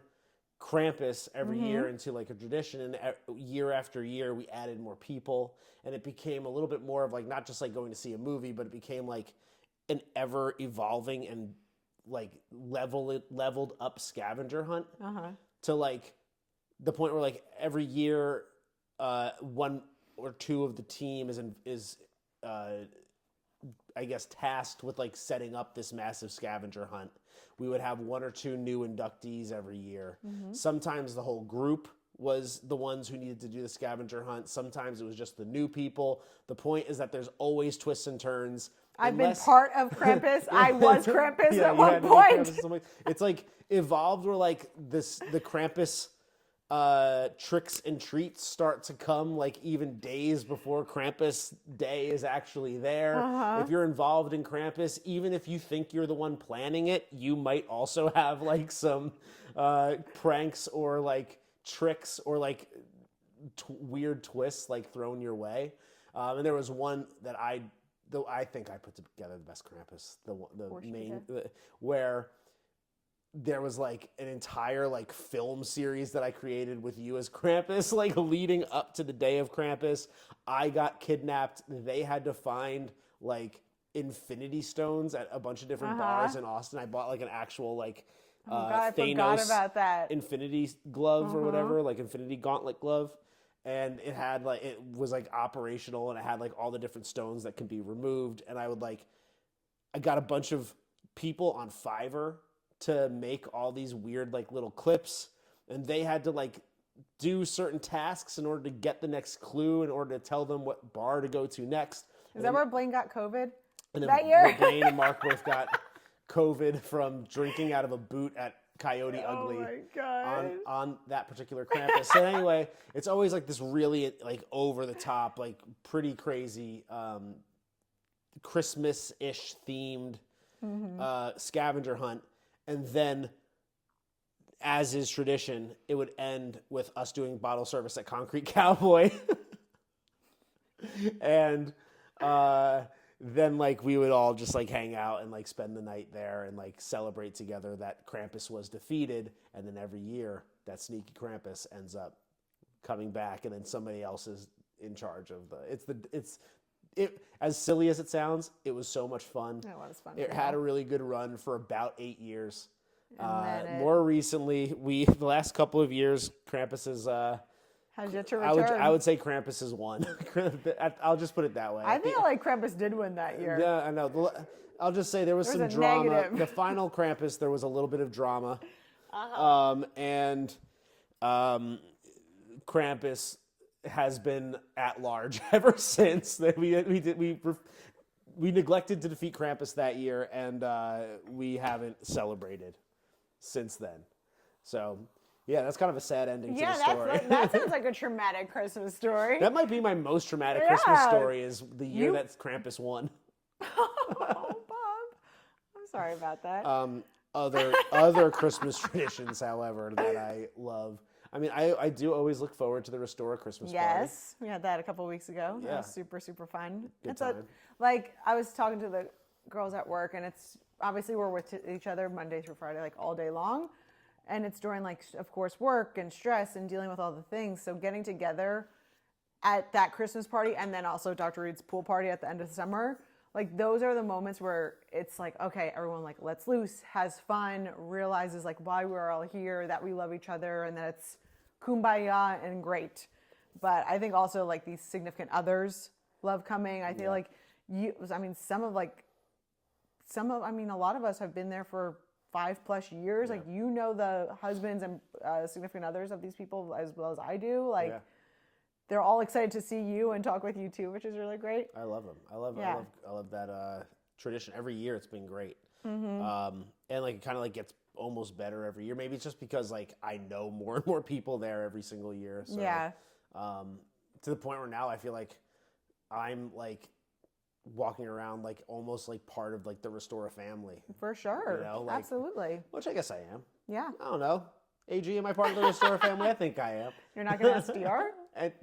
Krampus every year into like a tradition, and year after year we added more people, and it became a little bit more of like not just like going to see a movie, but it became like an ever evolving and like leveled up scavenger hunt to like the point where like every year one or two of the team is I guess tasked with like setting up this massive scavenger hunt. We would have one or two new inductees every year. Sometimes the whole group was the ones who needed to do the scavenger hunt. Sometimes it was just the new people. The point is that there's always twists and turns. I've been part of Krampus. I was Krampus at one point. It's like evolved where like the Krampus tricks and treats start to come like even days before Krampus Day is actually there. If you're involved in Krampus, even if you think you're the one planning it, you might also have like some pranks or like tricks or like weird twists like thrown your way. And there was one that I think I put together the best Krampus, the main where there was like an entire like film series that I created with you as Krampus, like leading up to the day of Krampus. I got kidnapped. They had to find like infinity stones at a bunch of different bars in Austin. I bought like an actual like I Thanos forgot about that. infinity glove or whatever, like infinity gauntlet glove. And it was like operational, and it had like all the different stones that can be removed. And I got a bunch of people on Fiverr to make all these weird like little clips, and they had to like do certain tasks in order to get the next clue, in order to tell them what bar to go to next. Is that where Blaine got COVID? And then that year? Blaine and Mark both got COVID from drinking out of a boot at Coyote Ugly. Oh my God. On that particular Krampus. So anyway, it's always like this really like over the top, like pretty crazy Christmas-ish themed scavenger hunt. And then, as is tradition, it would end with us doing bottle service at Concrete Cowboy. And then like we would all just like hang out and like spend the night there and like celebrate together that Krampus was defeated. And then every year that sneaky Krampus ends up coming back, and then somebody else is in charge of it. As silly as it sounds, it was so much fun. It was fun. It had a really good run for about 8 years. More recently, the last couple of years, Krampus is has yet to return. I would say Krampus has won. I'll just put it that way. I feel like Krampus did win that year. Yeah, I know. I'll just say there was some drama. Negative. The final Krampus, there was a little bit of drama. And Krampus has been at large ever since. We neglected to defeat Krampus that year, and we haven't celebrated since then. So, yeah, that's kind of a sad ending to the story. That sounds like a traumatic Christmas story. That might be my most traumatic Christmas story, is the year that Krampus won. Oh, Bob. I'm sorry about that. Other Christmas traditions, however, that I love. I mean, I do always look forward to the Restore Christmas party. Yes, we had that a couple weeks ago. Yeah. That was super, super fun. Good time. I was talking to the girls at work, and it's obviously we're with each other Monday through Friday, like all day long. And it's during, like, of course, work and stress and dealing with all the things. So getting together at that Christmas party, and then also Dr. Reed's pool party at the end of the summer, like, those are the moments where it's like, okay, everyone, like, lets loose, has fun, realizes, like, why we're all here, that we love each other, and that it's kumbaya and great. But I think also, like, these significant others love coming. I feel like a lot of us have been there for 5+ years. Like, you know, the husbands and significant others of these people as well as I do. Like, they're all excited to see you and talk with you too, which is really great. I love them. I love that tradition. Every year it's been great. And like it kind of like gets almost better every year. Maybe it's just because like I know more and more people there every single year. So, to the point where now I feel like I'm like walking around like almost like part of like the Restore family. For sure. You know, like, absolutely. Which I guess I am. Yeah. I don't know. AG, am I part of the Restore family? I think I am. You're not going to ask DR?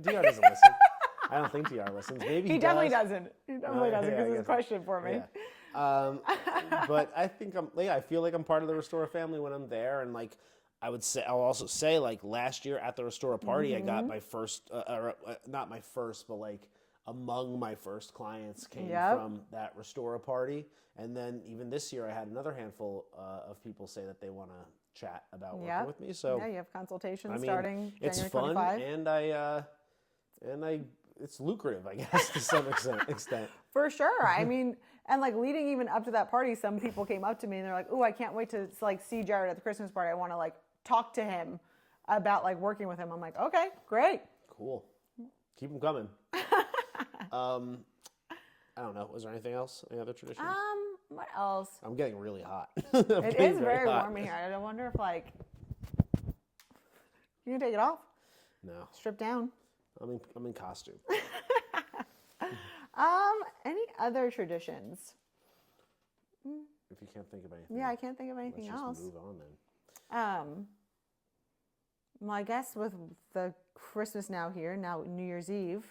DR doesn't listen. I don't think DR listens. Maybe he definitely doesn't. He definitely doesn't because it's a question for me. Yeah. But I think I feel like I'm part of the Restore family when I'm there, and like I'll also say like last year at the Restore party, I got my first, not my first, but like among my first clients came from that Restore party, and then even this year I had another handful of people say that they want to chat about working with me. So you have consultations starting January it's fun, 25. and it's lucrative, I guess, to some extent. For sure. I mean, and like leading even up to that party, some people came up to me and they're like, "Ooh, I can't wait to like see Jarred at the Christmas party. I want to like talk to him about like working with him." I'm like, "Okay, great, cool, keep them coming." I don't know. Was there anything else? Any other traditions? What else? I'm getting really hot. It is very warm in here. I wonder if like you can take it off. No. Strip down. I'm in costume. Any other traditions? If you can't think of anything. Yeah, I can't think of anything else. Let's just move on then. Well, I guess with the Christmas now New Year's Eve,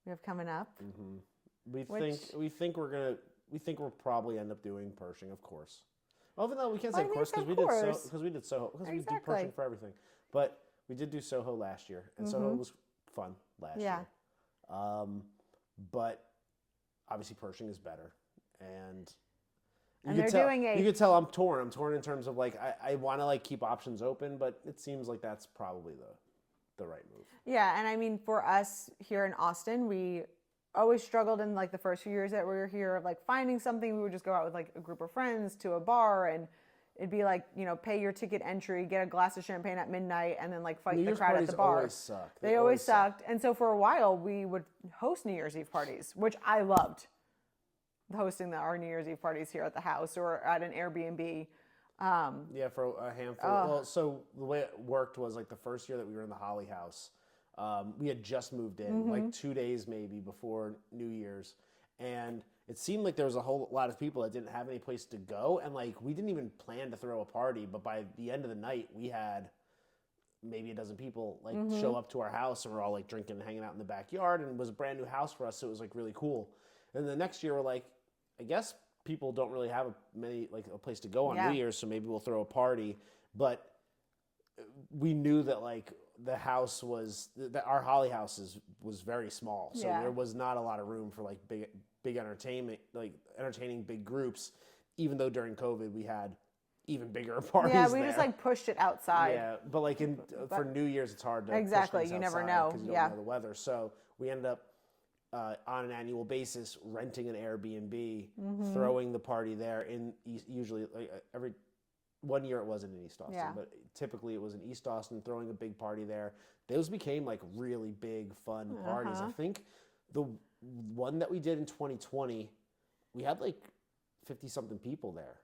we have coming up. Mm-hmm. We think we'll probably end up doing Pershing, of course. Well, even though we can't say of course because we did Soho because we do Pershing for everything, but we did do Soho last year, and Soho was fun last year. But obviously Pershing is better, and you could tell I'm torn. I'm torn in terms of like I want to like keep options open, but it seems like that's probably the right move. Yeah, and I mean for us here in Austin, we always struggled in like the first few years that we were here of like finding something. We would just go out with like a group of friends to a bar, and it'd be like, you know, pay your ticket entry, get a glass of champagne at midnight, and then like fight the crowd at the bar. Always suck. They always sucked. And so for a while we would host New Year's Eve parties, which I loved. Hosting our New Year's Eve parties here at the house or at an Airbnb. For a handful. Well, so the way it worked was like the first year that we were in the Holly House, we had just moved in, like 2 days maybe before New Year's, and it seemed like there was a whole lot of people that didn't have any place to go, and like we didn't even plan to throw a party, but by the end of the night we had maybe a dozen people like show up to our house, and we're all like drinking and hanging out in the backyard, and it was a brand new house for us, so it was like really cool. And the next year we're like, I guess people don't really have a place to go on New Year's, so maybe we'll throw a party. But we knew that like the house that our Holly house was very small, so there was not a lot of room for like big entertainment, like entertaining big groups. Even though during COVID we had even bigger parties. Yeah, we just like pushed it outside. Yeah, but like for New Year's it's hard to exactly. You never know. You don't know the weather, so we ended up. On an annual basis, renting an Airbnb, throwing the party there usually every 1 year it wasn't in East Austin, but typically it was in East Austin, throwing a big party there. Those became like really big, fun parties. I think the one that we did in 2020, we had like 50 something people there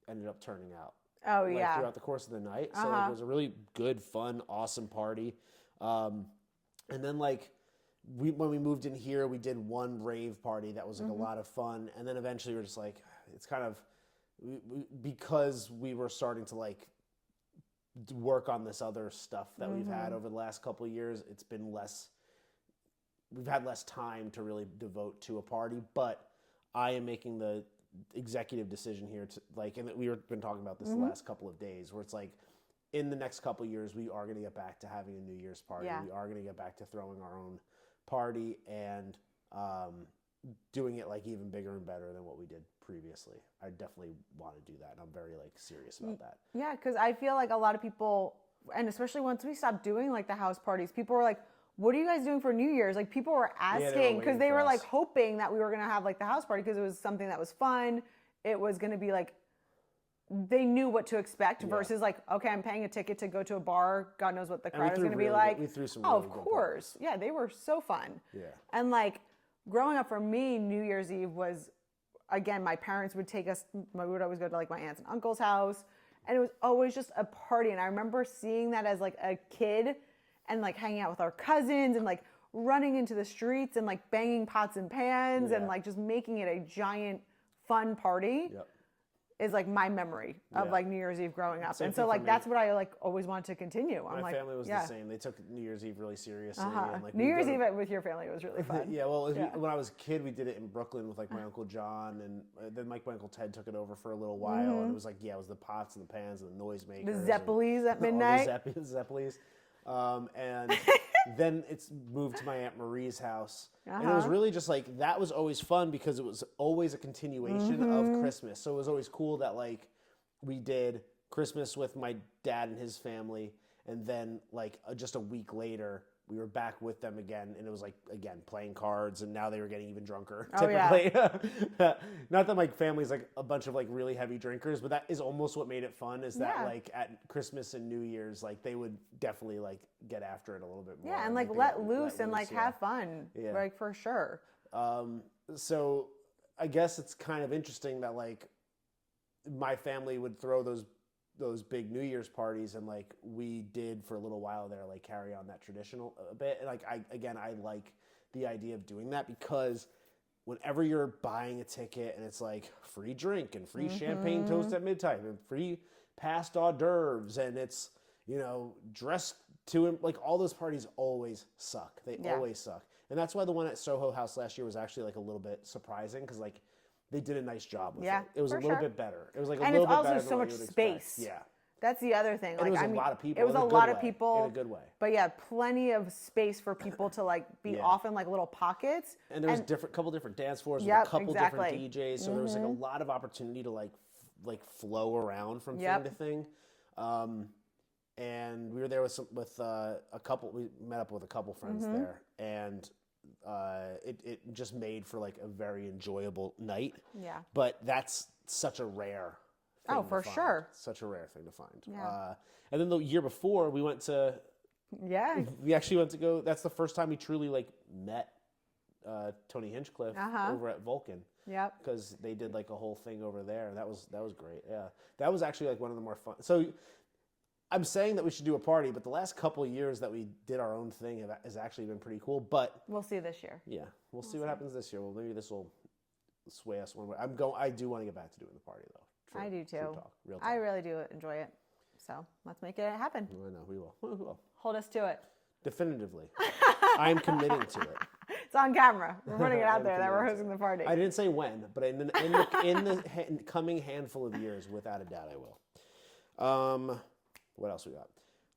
ended up turning out. Oh, throughout the course of the night. So it was a really good, fun, awesome party. And then like, when we moved in here, we did one rave party that was like a lot of fun, and then eventually we're just like, it's kind of because we were starting to like work on this other stuff that we've had over the last couple of years. It's been less. We've had less time to really devote to a party, but I am making the executive decision here to like, and we've been talking about this the last couple of days, where it's like, in the next couple of years, we are going to get back to having a New Year's party. Yeah. We are going to get back to throwing our own party and doing it like even bigger and better than what we did previously. I definitely want to do that, and I'm very like serious about that. Yeah, because I feel like a lot of people, and especially once we stopped doing like the house parties, people were like, "What are you guys doing for New Year's?" Like people were asking because they were like hoping that we were going to have like the house party because it was something that was fun. It was going to be like they knew what to expect versus like, okay, I'm paying a ticket to go to a bar. God knows what the crowd is going to be like. We threw some of course. Yeah, they were so fun. Yeah. And like growing up for me, New Year's Eve was, again, my parents would take us, we would always go to like my aunt's and uncle's house. And it was always just a party. And I remember seeing that as like a kid and like hanging out with our cousins and like running into the streets and like banging pots and pans and like just making it a giant fun party. Yep. Is like my memory of like New Year's Eve growing up. Same and so thing like for that's me. what I like always wanted to continue. I'm My like, family was the same. They took New Year's Eve really seriously. And like New Year's Eve with your family was really fun. Yeah, well, when I was a kid, we did it in Brooklyn with like my Uncle John, and then like my Uncle Ted took it over for a little while, and it was like, it was the pots and the pans and the noisemakers. The Zeppelis at midnight. All the Zeppelis. And then it's moved to my Aunt Marie's house. And it was really just like, that was always fun because it was always a continuation of Christmas. So it was always cool that like we did Christmas with my dad and his family. And then like just a week later, we were back with them again. And it was like, again, playing cards. And now they were getting even drunker, typically. Not that my family's like a bunch of like really heavy drinkers, but that is almost what made it fun, is that like at Christmas and New Year's, like they would definitely like get after it a little bit more. Yeah, and like let loose and like have fun, like for sure. So I guess it's kind of interesting that like my family would throw those big New Year's parties, and like we did for a little while there, like carry on that traditional a bit. And like I like the idea of doing that, because whenever you're buying a ticket and it's like free drink and free champagne toast at midnight and free past hors d'oeuvres, and it's, you know, dressed to, like, all those parties always suck. They always suck. And that's why the one at Soho House last year was actually like a little bit surprising, because like they did a nice job with it. It was a little bit better. It was like a little bit better. And it's also so much space. Yeah. That's the other thing. And like, it was a lot of people. It was a lot of people. In a good way. But yeah, plenty of space for people to like be off in like little pockets. And there was couple different dance floors with a couple different DJs. So there was like a lot of opportunity to like flow around from thing to thing. And we were there with a couple. We met up with a couple friends there, and it just made for like a very enjoyable night. Yeah. But that's such a rare thing to find. Sure. Such a rare thing to find. Yeah. And then the year before, we went to. Yeah. We actually went to go. That's the first time we truly like met Tony Hinchcliffe over at Vulcan. Yep. Because they did like a whole thing over there. That was great. Yeah. That was actually like one of the more fun. So I'm saying that we should do a party, but the last couple of years that we did our own thing has actually been pretty cool. But we'll see this year. Yeah, we'll see what happens this year. Well, maybe this will sway us one way. I do want to get back to doing the party though. I do too. Real talk. I really do enjoy it. So let's make it happen. I know we will. Hold us to it. Definitively, I'm committing to it. It's on camera. We're putting it out there that we're hosting the party. I didn't say when, but in the coming handful of years, without a doubt, I will. What else we got?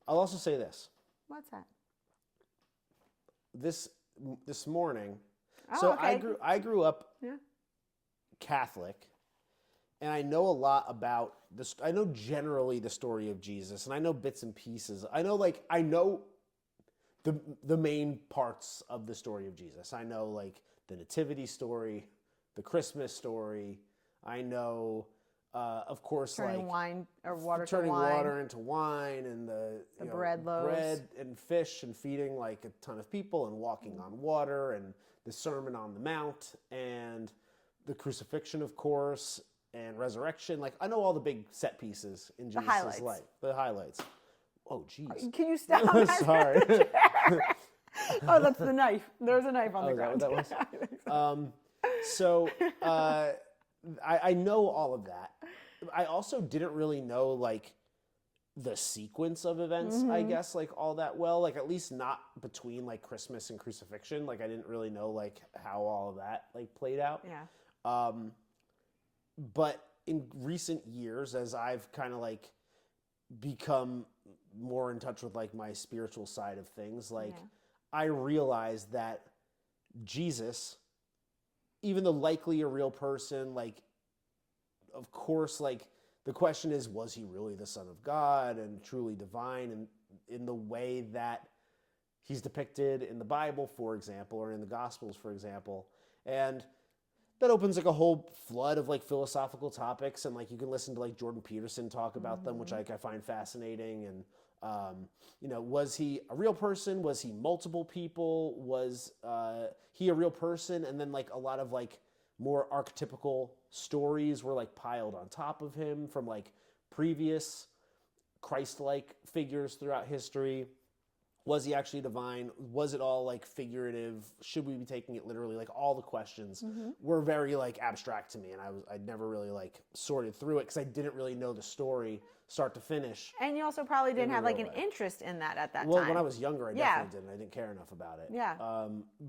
I'll also say this. What's that? This morning. Oh, so okay. I grew up Catholic, and I know a lot about this. I know generally the story of Jesus, and I know bits and pieces. I know the main parts of the story of Jesus. I know like the nativity story, the Christmas story. I know. Of course, turning wine or water turning to wine. water into wine, and the bread loaves, bread and fish, and feeding like a ton of people, and walking on water, and the Sermon on the Mount, and the crucifixion, of course, and resurrection. Like I know all the big set pieces in Jesus' life. The highlights. Oh, jeez. Can you stop? Sorry. Oh, that's the knife. There's a knife on the ground. Is that what that was? I know all of that. I also didn't really know like the sequence of events, I guess, like all that well, like at least not between like Christmas and crucifixion. Like I didn't really know like how all of that like played out. Yeah. But in recent years, as I've kind of like become more in touch with like my spiritual side of things, like I realized that Jesus, even though likely a real person, like, of course, like, the question is, was he really the Son of God and truly divine, and in the way that he's depicted in the Bible, for example, or in the Gospels, for example. And that opens like a whole flood of like philosophical topics, and like you can listen to like Jordan Peterson talk about them, which like I find fascinating. And was he a real person? Was he multiple people? Was he a real person? And then like a lot of like more archetypical stories were like piled on top of him from like previous Christ-like figures throughout history. Was he actually divine? Was it all like figurative? Should we be taking it literally? Like all the questions were very like abstract to me, and I'd never really like sorted through it because I didn't really know the story start to finish. And you also probably didn't have like an interest in that at that time. Well, when I was younger, I definitely didn't. I didn't care enough about it. Yeah.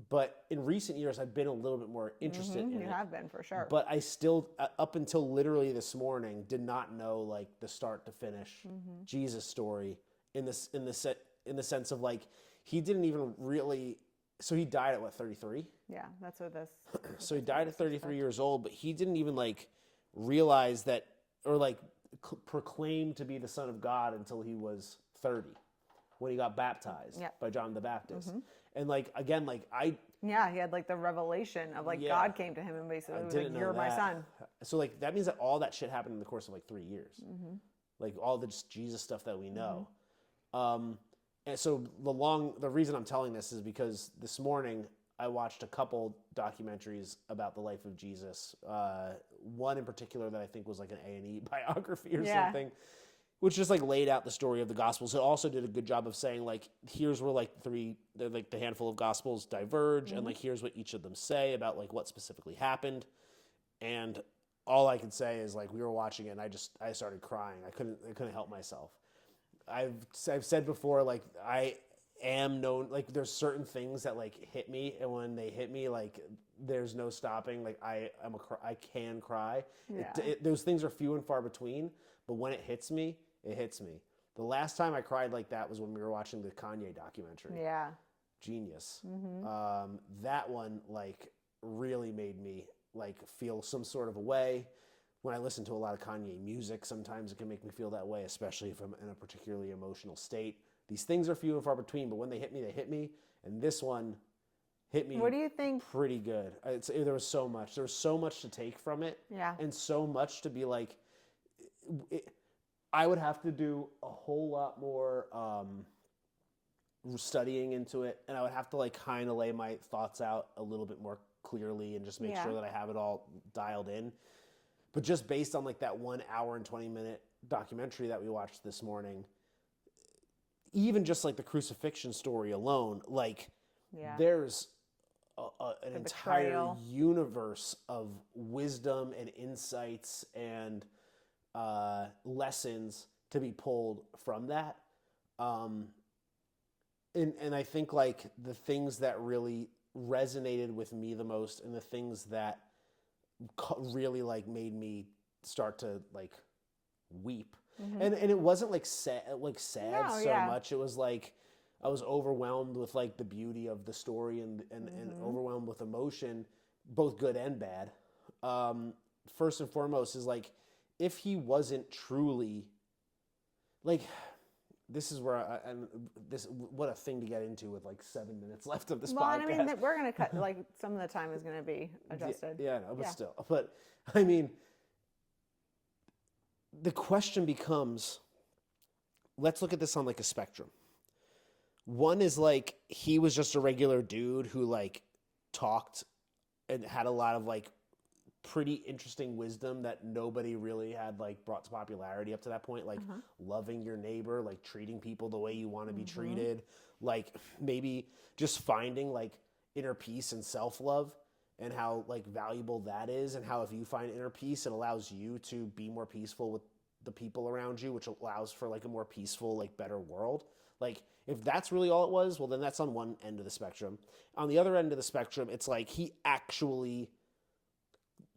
But in recent years, I've been a little bit more interested in it. You have been, for sure. But I still, up until literally this morning, did not know like the start to finish Jesus story in the sense of like he didn't even really. So he died at what, 33? Yeah, that's what this. So he died at 33 years old, but he didn't even like realize that or like proclaim to be the Son of God until he was 30, when he got baptized by John the Baptist. And like again, like he had like the revelation of like God came to him and basically was like, "You're my son." So like that means that all that shit happened in the course of like 3 years, like all the just Jesus stuff that we know. And so the reason I'm telling this is because this morning I watched a couple documentaries about the life of Jesus. One in particular that I think was like an A&E biography or something, which just like laid out the story of the Gospels. It also did a good job of saying like, here's where like the handful of Gospels diverge, and like here's what each of them say about like what specifically happened. And all I could say is like we were watching it, and I started crying. I couldn't help myself. I've said before, like I am known, like there's certain things that like hit me, and when they hit me, like there's no stopping. Like I can cry. Those things are few and far between, but when it hits me, it hits me. The last time I cried like that was when we were watching the Kanye documentary. Yeah, Genius. That one like really made me like feel some sort of a way. When I listen to a lot of Kanye music, sometimes it can make me feel that way, especially if I'm in a particularly emotional state. These things are few and far between, but when they hit me. And this one hit me. What do you think? Pretty good. There was so much. There was so much to take from it. Yeah. And so much to be like, I would have to do a whole lot more studying into it. And I would have to like kind of lay my thoughts out a little bit more clearly and just make sure that I have it all dialed in. But just based on like that 1 hour and 20-minute documentary that we watched this morning, even just like the crucifixion story alone, like there's an entire universe of wisdom and insights and lessons to be pulled from that. And I think like the things that really resonated with me the most, and the things that really like made me start to like weep, and it wasn't like sad much. It was like I was overwhelmed with like the beauty of the story and overwhelmed with emotion, both good and bad. First and foremost is like, if he wasn't truly like, this is where what a thing to get into with like 7 minutes left of this podcast. I mean, we're going to cut, like some of the time is going to be adjusted. Still. But I mean, the question becomes, let's look at this on like a spectrum. One is like, he was just a regular dude who like talked and had a lot of like pretty interesting wisdom that nobody really had like brought to popularity up to that point, like loving your neighbor, like treating people the way you want to be treated, like maybe just finding like inner peace and self-love, and how like valuable that is, and how if you find inner peace, it allows you to be more peaceful with the people around you, which allows for like a more peaceful, like better world. Like if that's really all it was, well then that's on one end of the spectrum. On the other end of the spectrum, it's like he actually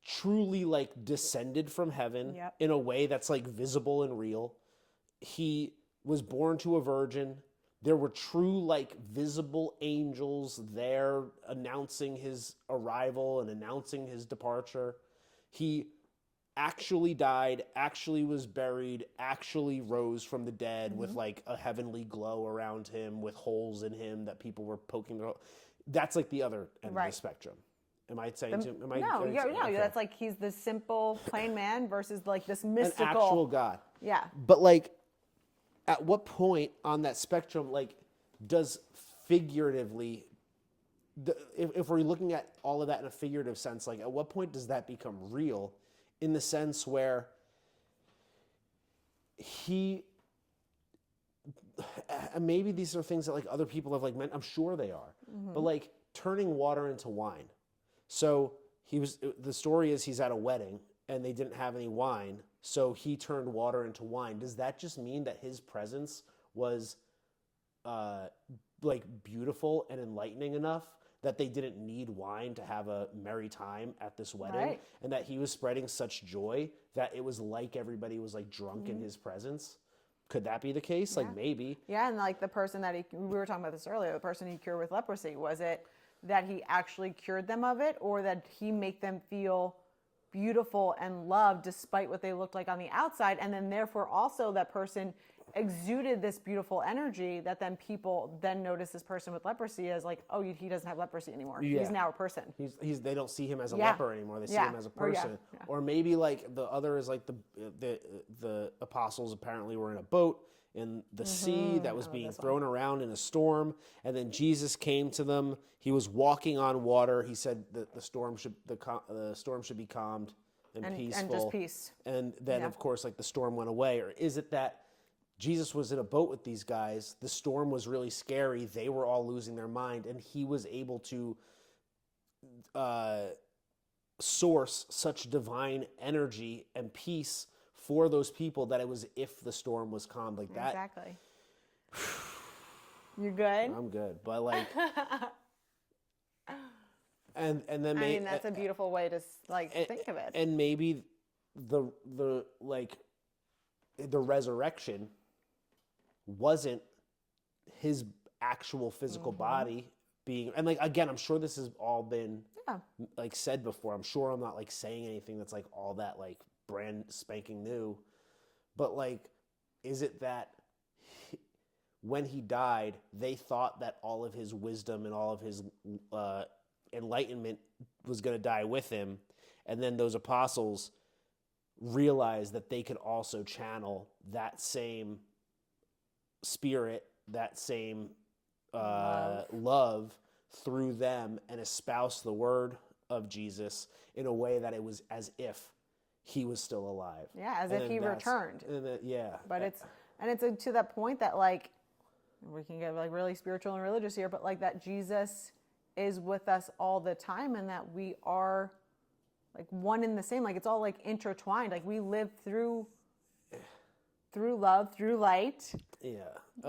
truly like descended from heaven in a way that's like visible and real. He was born to a virgin. There were true like visible angels there announcing his arrival and announcing his departure. He actually died, actually was buried, actually rose from the dead with like a heavenly glow around him, with holes in him that people were poking their. That's like the other end of the spectrum. Am I saying? No. That's like he's the simple, plain man versus like this mystical, an actual God. Yeah. But like, at what point on that spectrum, like, does figuratively, if we're looking at all of that in a figurative sense, like, at what point does that become real, in the sense where he, maybe these are things that like other people have like meant. I'm sure they are, but like turning water into wine. So the story is he's at a wedding and they didn't have any wine. So he turned water into wine. Does that just mean that his presence was like beautiful and enlightening enough that they didn't need wine to have a merry time at this wedding? Right. And that he was spreading such joy that it was like everybody was like drunk in his presence? Could that be the case? Like maybe. Yeah, and like the person that we were talking about this earlier, the person he cured with leprosy, was it that he actually cured them of it, or that he make them feel beautiful and loved despite what they looked like on the outside, and then therefore also that person exuded this beautiful energy that then people then notice this person with leprosy as like, oh, he doesn't have leprosy anymore. Yeah. He's now a person. They don't see him as a leper anymore. They see him as a person. Or maybe like the other is like the apostles apparently were in a boat in the sea that was being thrown around in a storm, and then Jesus came to them. He was walking on water. He said that the storm should be calmed and peaceful. And just peace. And then of course like the storm went away. Or is it that Jesus was in a boat with these guys, the storm was really scary, they were all losing their mind, and he was able to source such divine energy and peace for those people that it was if the storm was calm like that. Exactly. You good? I'm good, but like, and then I mean that's a beautiful way to like think of it. And maybe the resurrection wasn't his actual physical body being, and like again, I'm sure this has all been like said before. I'm sure I'm not like saying anything that's like all that like brand spanking new, but like, is it that when he died, they thought that all of his wisdom and all of his enlightenment was going to die with him, and then those apostles realized that they could also channel that same spirit, that same love through them and espouse the word of Jesus in a way that it was as if he was still alive. Yeah, as if he returned. But it's to that point that like we can get like really spiritual and religious here, but like that Jesus is with us all the time and that we are like one in the same, like it's all like intertwined, like we live through love, through light.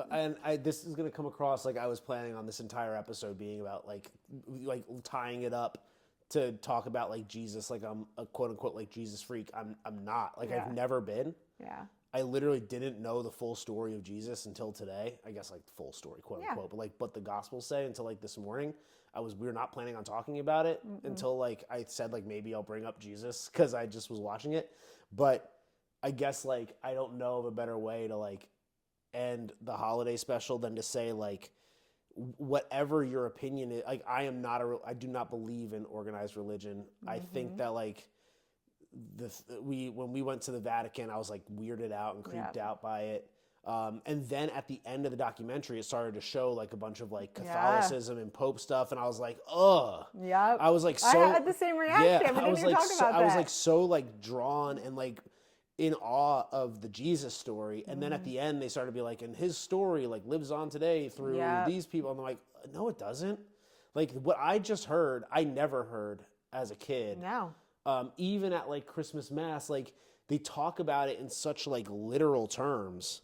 And this is going to come across like I was planning on this entire episode being about like tying it up to talk about like Jesus, like I'm a quote unquote like Jesus freak. I'm not, like I've never been. I literally didn't know the full story of Jesus until today. I guess like full story, quote unquote, but like what the Gospels say until like this morning. We were not planning on talking about it until like I said like maybe I'll bring up Jesus because I just was watching it. But I guess like I don't know of a better way to like end the holiday special than to say like whatever your opinion is. Like I do not believe in organized religion. I think that like when we went to the Vatican, I was like weirded out and creeped out by it. And then at the end of the documentary, it started to show like a bunch of like Catholicism and Pope stuff, and I was like, ugh. Yeah. I was like, I had the same reaction. I was like so like drawn and like in awe of the Jesus story. And then at the end, they started to be like, and his story like lives on today through these people. And I'm like, no, it doesn't. Like what I just heard, I never heard as a kid. No. Even at like Christmas Mass, like they talk about it in such like literal terms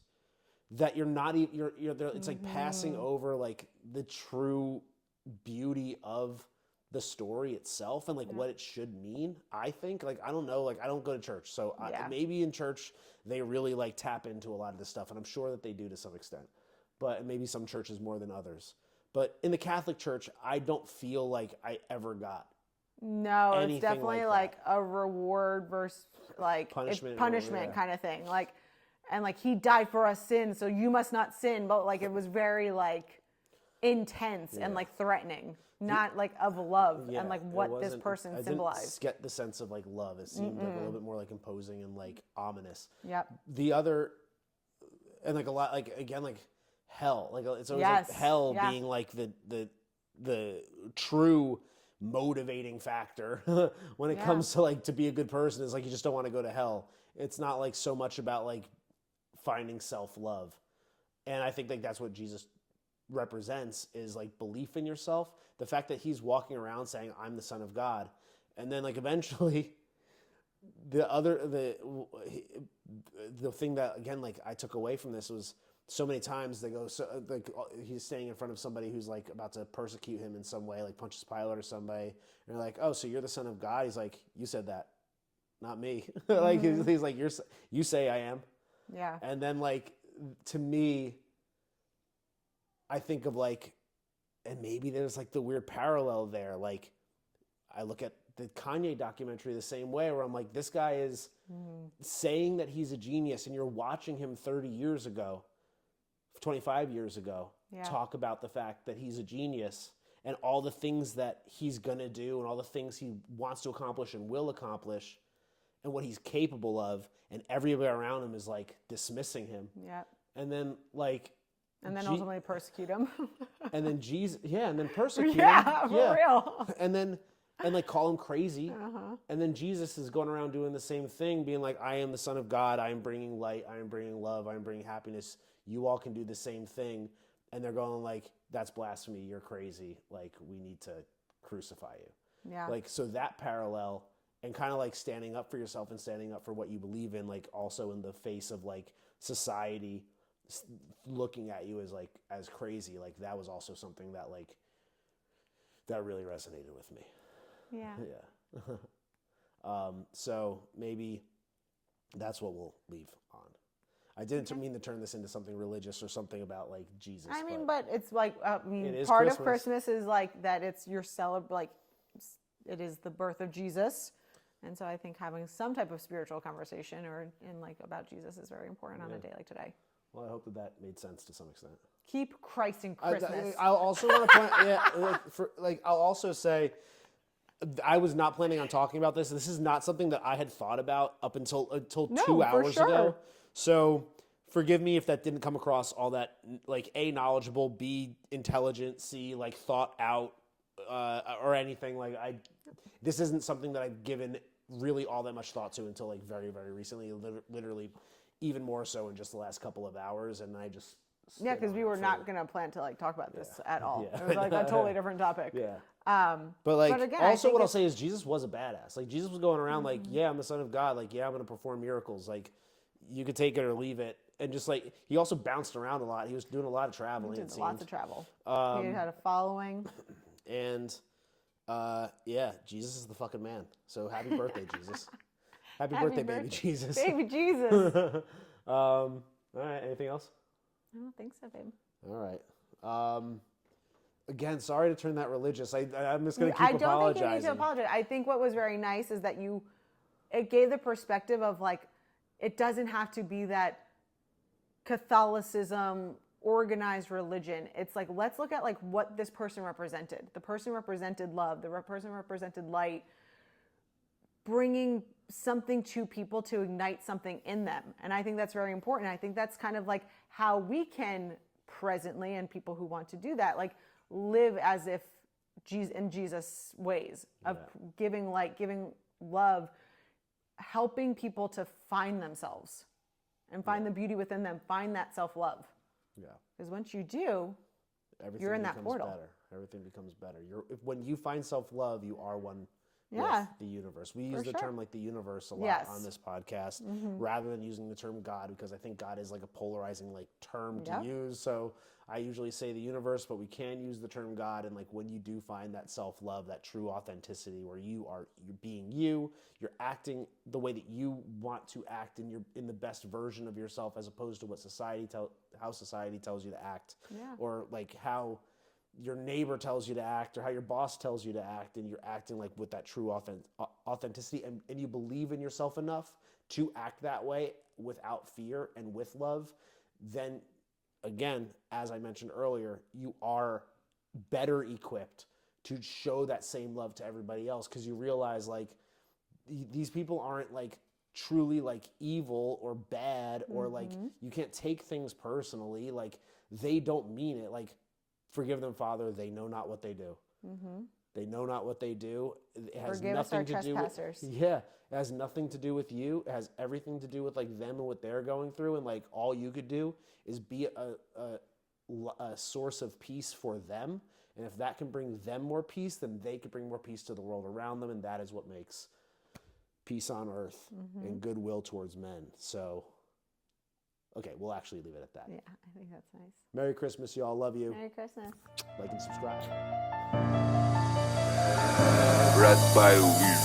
that you're not even, it's like passing over like the true beauty of the story itself and like what it should mean. I think like, I don't know, like I don't go to church. So maybe in church, they really like tap into a lot of this stuff. And I'm sure that they do to some extent, but maybe some churches more than others. But in the Catholic Church, I don't feel like I ever got it's definitely like a reward versus like punishment kind of thing. Like, and like he died for us sins, so you must not sin. But like it was very like intense and like threatening, not like of love and like what this person symbolized. I didn't get the sense of like love. It seemed like a little bit more like imposing and like ominous. Yep. The other, and like a lot, like again, like hell. Like it's always like hell being like the true motivating factor when it comes to like to be a good person. Is like you just don't want to go to hell. It's not like so much about like finding self-love. And I think like that's what Jesus represents, is like belief in yourself. The fact that he's walking around saying, I'm the Son of God. And then like eventually the thing that, again, like I took away from this was so many times they go, so like he's standing in front of somebody who's like about to persecute him in some way, like Pontius Pilate or somebody. And they're like, oh, so you're the Son of God? He's like, you said that, not me. Like he's like, you say I am. Yeah. And then like, to me, I think of like, and maybe there's like the weird parallel there. Like I look at the Kanye documentary the same way, where I'm like, this guy is saying that he's a genius, and you're watching him 30 years ago, 25 years ago, talk about the fact that he's a genius and all the things that he's going to do and all the things he wants to accomplish and will accomplish and what he's capable of. And everybody around him is like dismissing him. Yeah. And then like, and then ultimately persecute him. and then Jesus, and then persecute him. Yeah, for real. And like call him crazy. And then Jesus is going around doing the same thing, being like, I am the Son of God. I am bringing light. I am bringing love. I am bringing happiness. You all can do the same thing. And they're going like, that's blasphemy. You're crazy. Like, we need to crucify you. Yeah. Like, so that parallel, and kind of like standing up for yourself and standing up for what you believe in, like also in the face of like society looking at you as like, as crazy. Like that was also something that like, that really resonated with me. Yeah. Yeah. So maybe that's what we'll leave on. I didn't mean to turn this into something religious or something about like Jesus. I mean, but it's like, part of Christmas is like that it's your like it is the birth of Jesus. And so I think having some type of spiritual conversation or in like about Jesus is very important on a day like today. Well, I hope that made sense to some extent. Keep Christ in Christmas. I'll also want to point, I'll also say, I was not planning on talking about this. This is not something that I had thought about up until 2 hours ago. So forgive me if that didn't come across all that, like, A, knowledgeable, B, intelligent, C, like, thought out, or anything. Like, this isn't something that I've given really all that much thought to until, like, very, very recently, literally even more so in just the last couple of hours. And I just... Yeah, because we were not going to plan to like talk about this at all. Yeah. It was like a totally different topic. Yeah. But like, again, also what I'll say is Jesus was a badass. Like Jesus was going around like, yeah, I'm the Son of God. Like, yeah, I'm going to perform miracles. Like, you could take it or leave it. And just like, he also bounced around a lot. He was doing a lot of traveling. He did lots of travel. He had a following. And yeah, Jesus is the fucking man. So happy birthday, Jesus. Happy birthday, baby Jesus. Baby Jesus. All right. Anything else? I don't think so, babe. All right. Again, sorry to turn that religious. I'm just going to keep apologizing. I don't think you need to apologize. I think what was very nice is that it gave the perspective of like, it doesn't have to be that Catholicism, organized religion. It's like, let's look at like what this person represented. The person represented love. The person represented light, bringing something to people to ignite something in them. And I think that's very important. I think that's kind of like how we can presently, and people who want to do that, like live as if in Jesus ways of giving light, giving love, helping people to find themselves and find the beauty within them, find that self-love. Yeah. Because once you do, you're in that portal. Better. Everything becomes better. When you find self-love, you are one with the universe. We use the term like the universe a lot on this podcast rather than using the term God, because I think God is like a polarizing like term to use. So I usually say the universe, but we can use the term God. And like when you do find that self-love, that true authenticity where you're being you're acting the way that you want to act, and you're in the best version of yourself as opposed to what how society tells you to act, or like how your neighbor tells you to act, or how your boss tells you to act, and you're acting like with that true authenticity, and you believe in yourself enough to act that way without fear and with love, then again, as I mentioned earlier, you are better equipped to show that same love to everybody else, because you realize like these people aren't like truly like evil or bad, or like you can't take things personally. Like they don't mean it. Like, forgive them, Father, they know not what they do. They know not what they do. It has Forgive us our nothing to do trespassers. with, yeah, it has nothing to do with you. It has everything to do with like them and what they're going through. And like all you could do is be a source of peace for them. And if that can bring them more peace, then they could bring more peace to the world around them. And that is what makes peace on earth and goodwill towards men. So, okay, we'll actually leave it at that. Yeah, I think that's nice. Merry Christmas, y'all. Love you. Merry Christmas. Like and subscribe. Red by Weasel.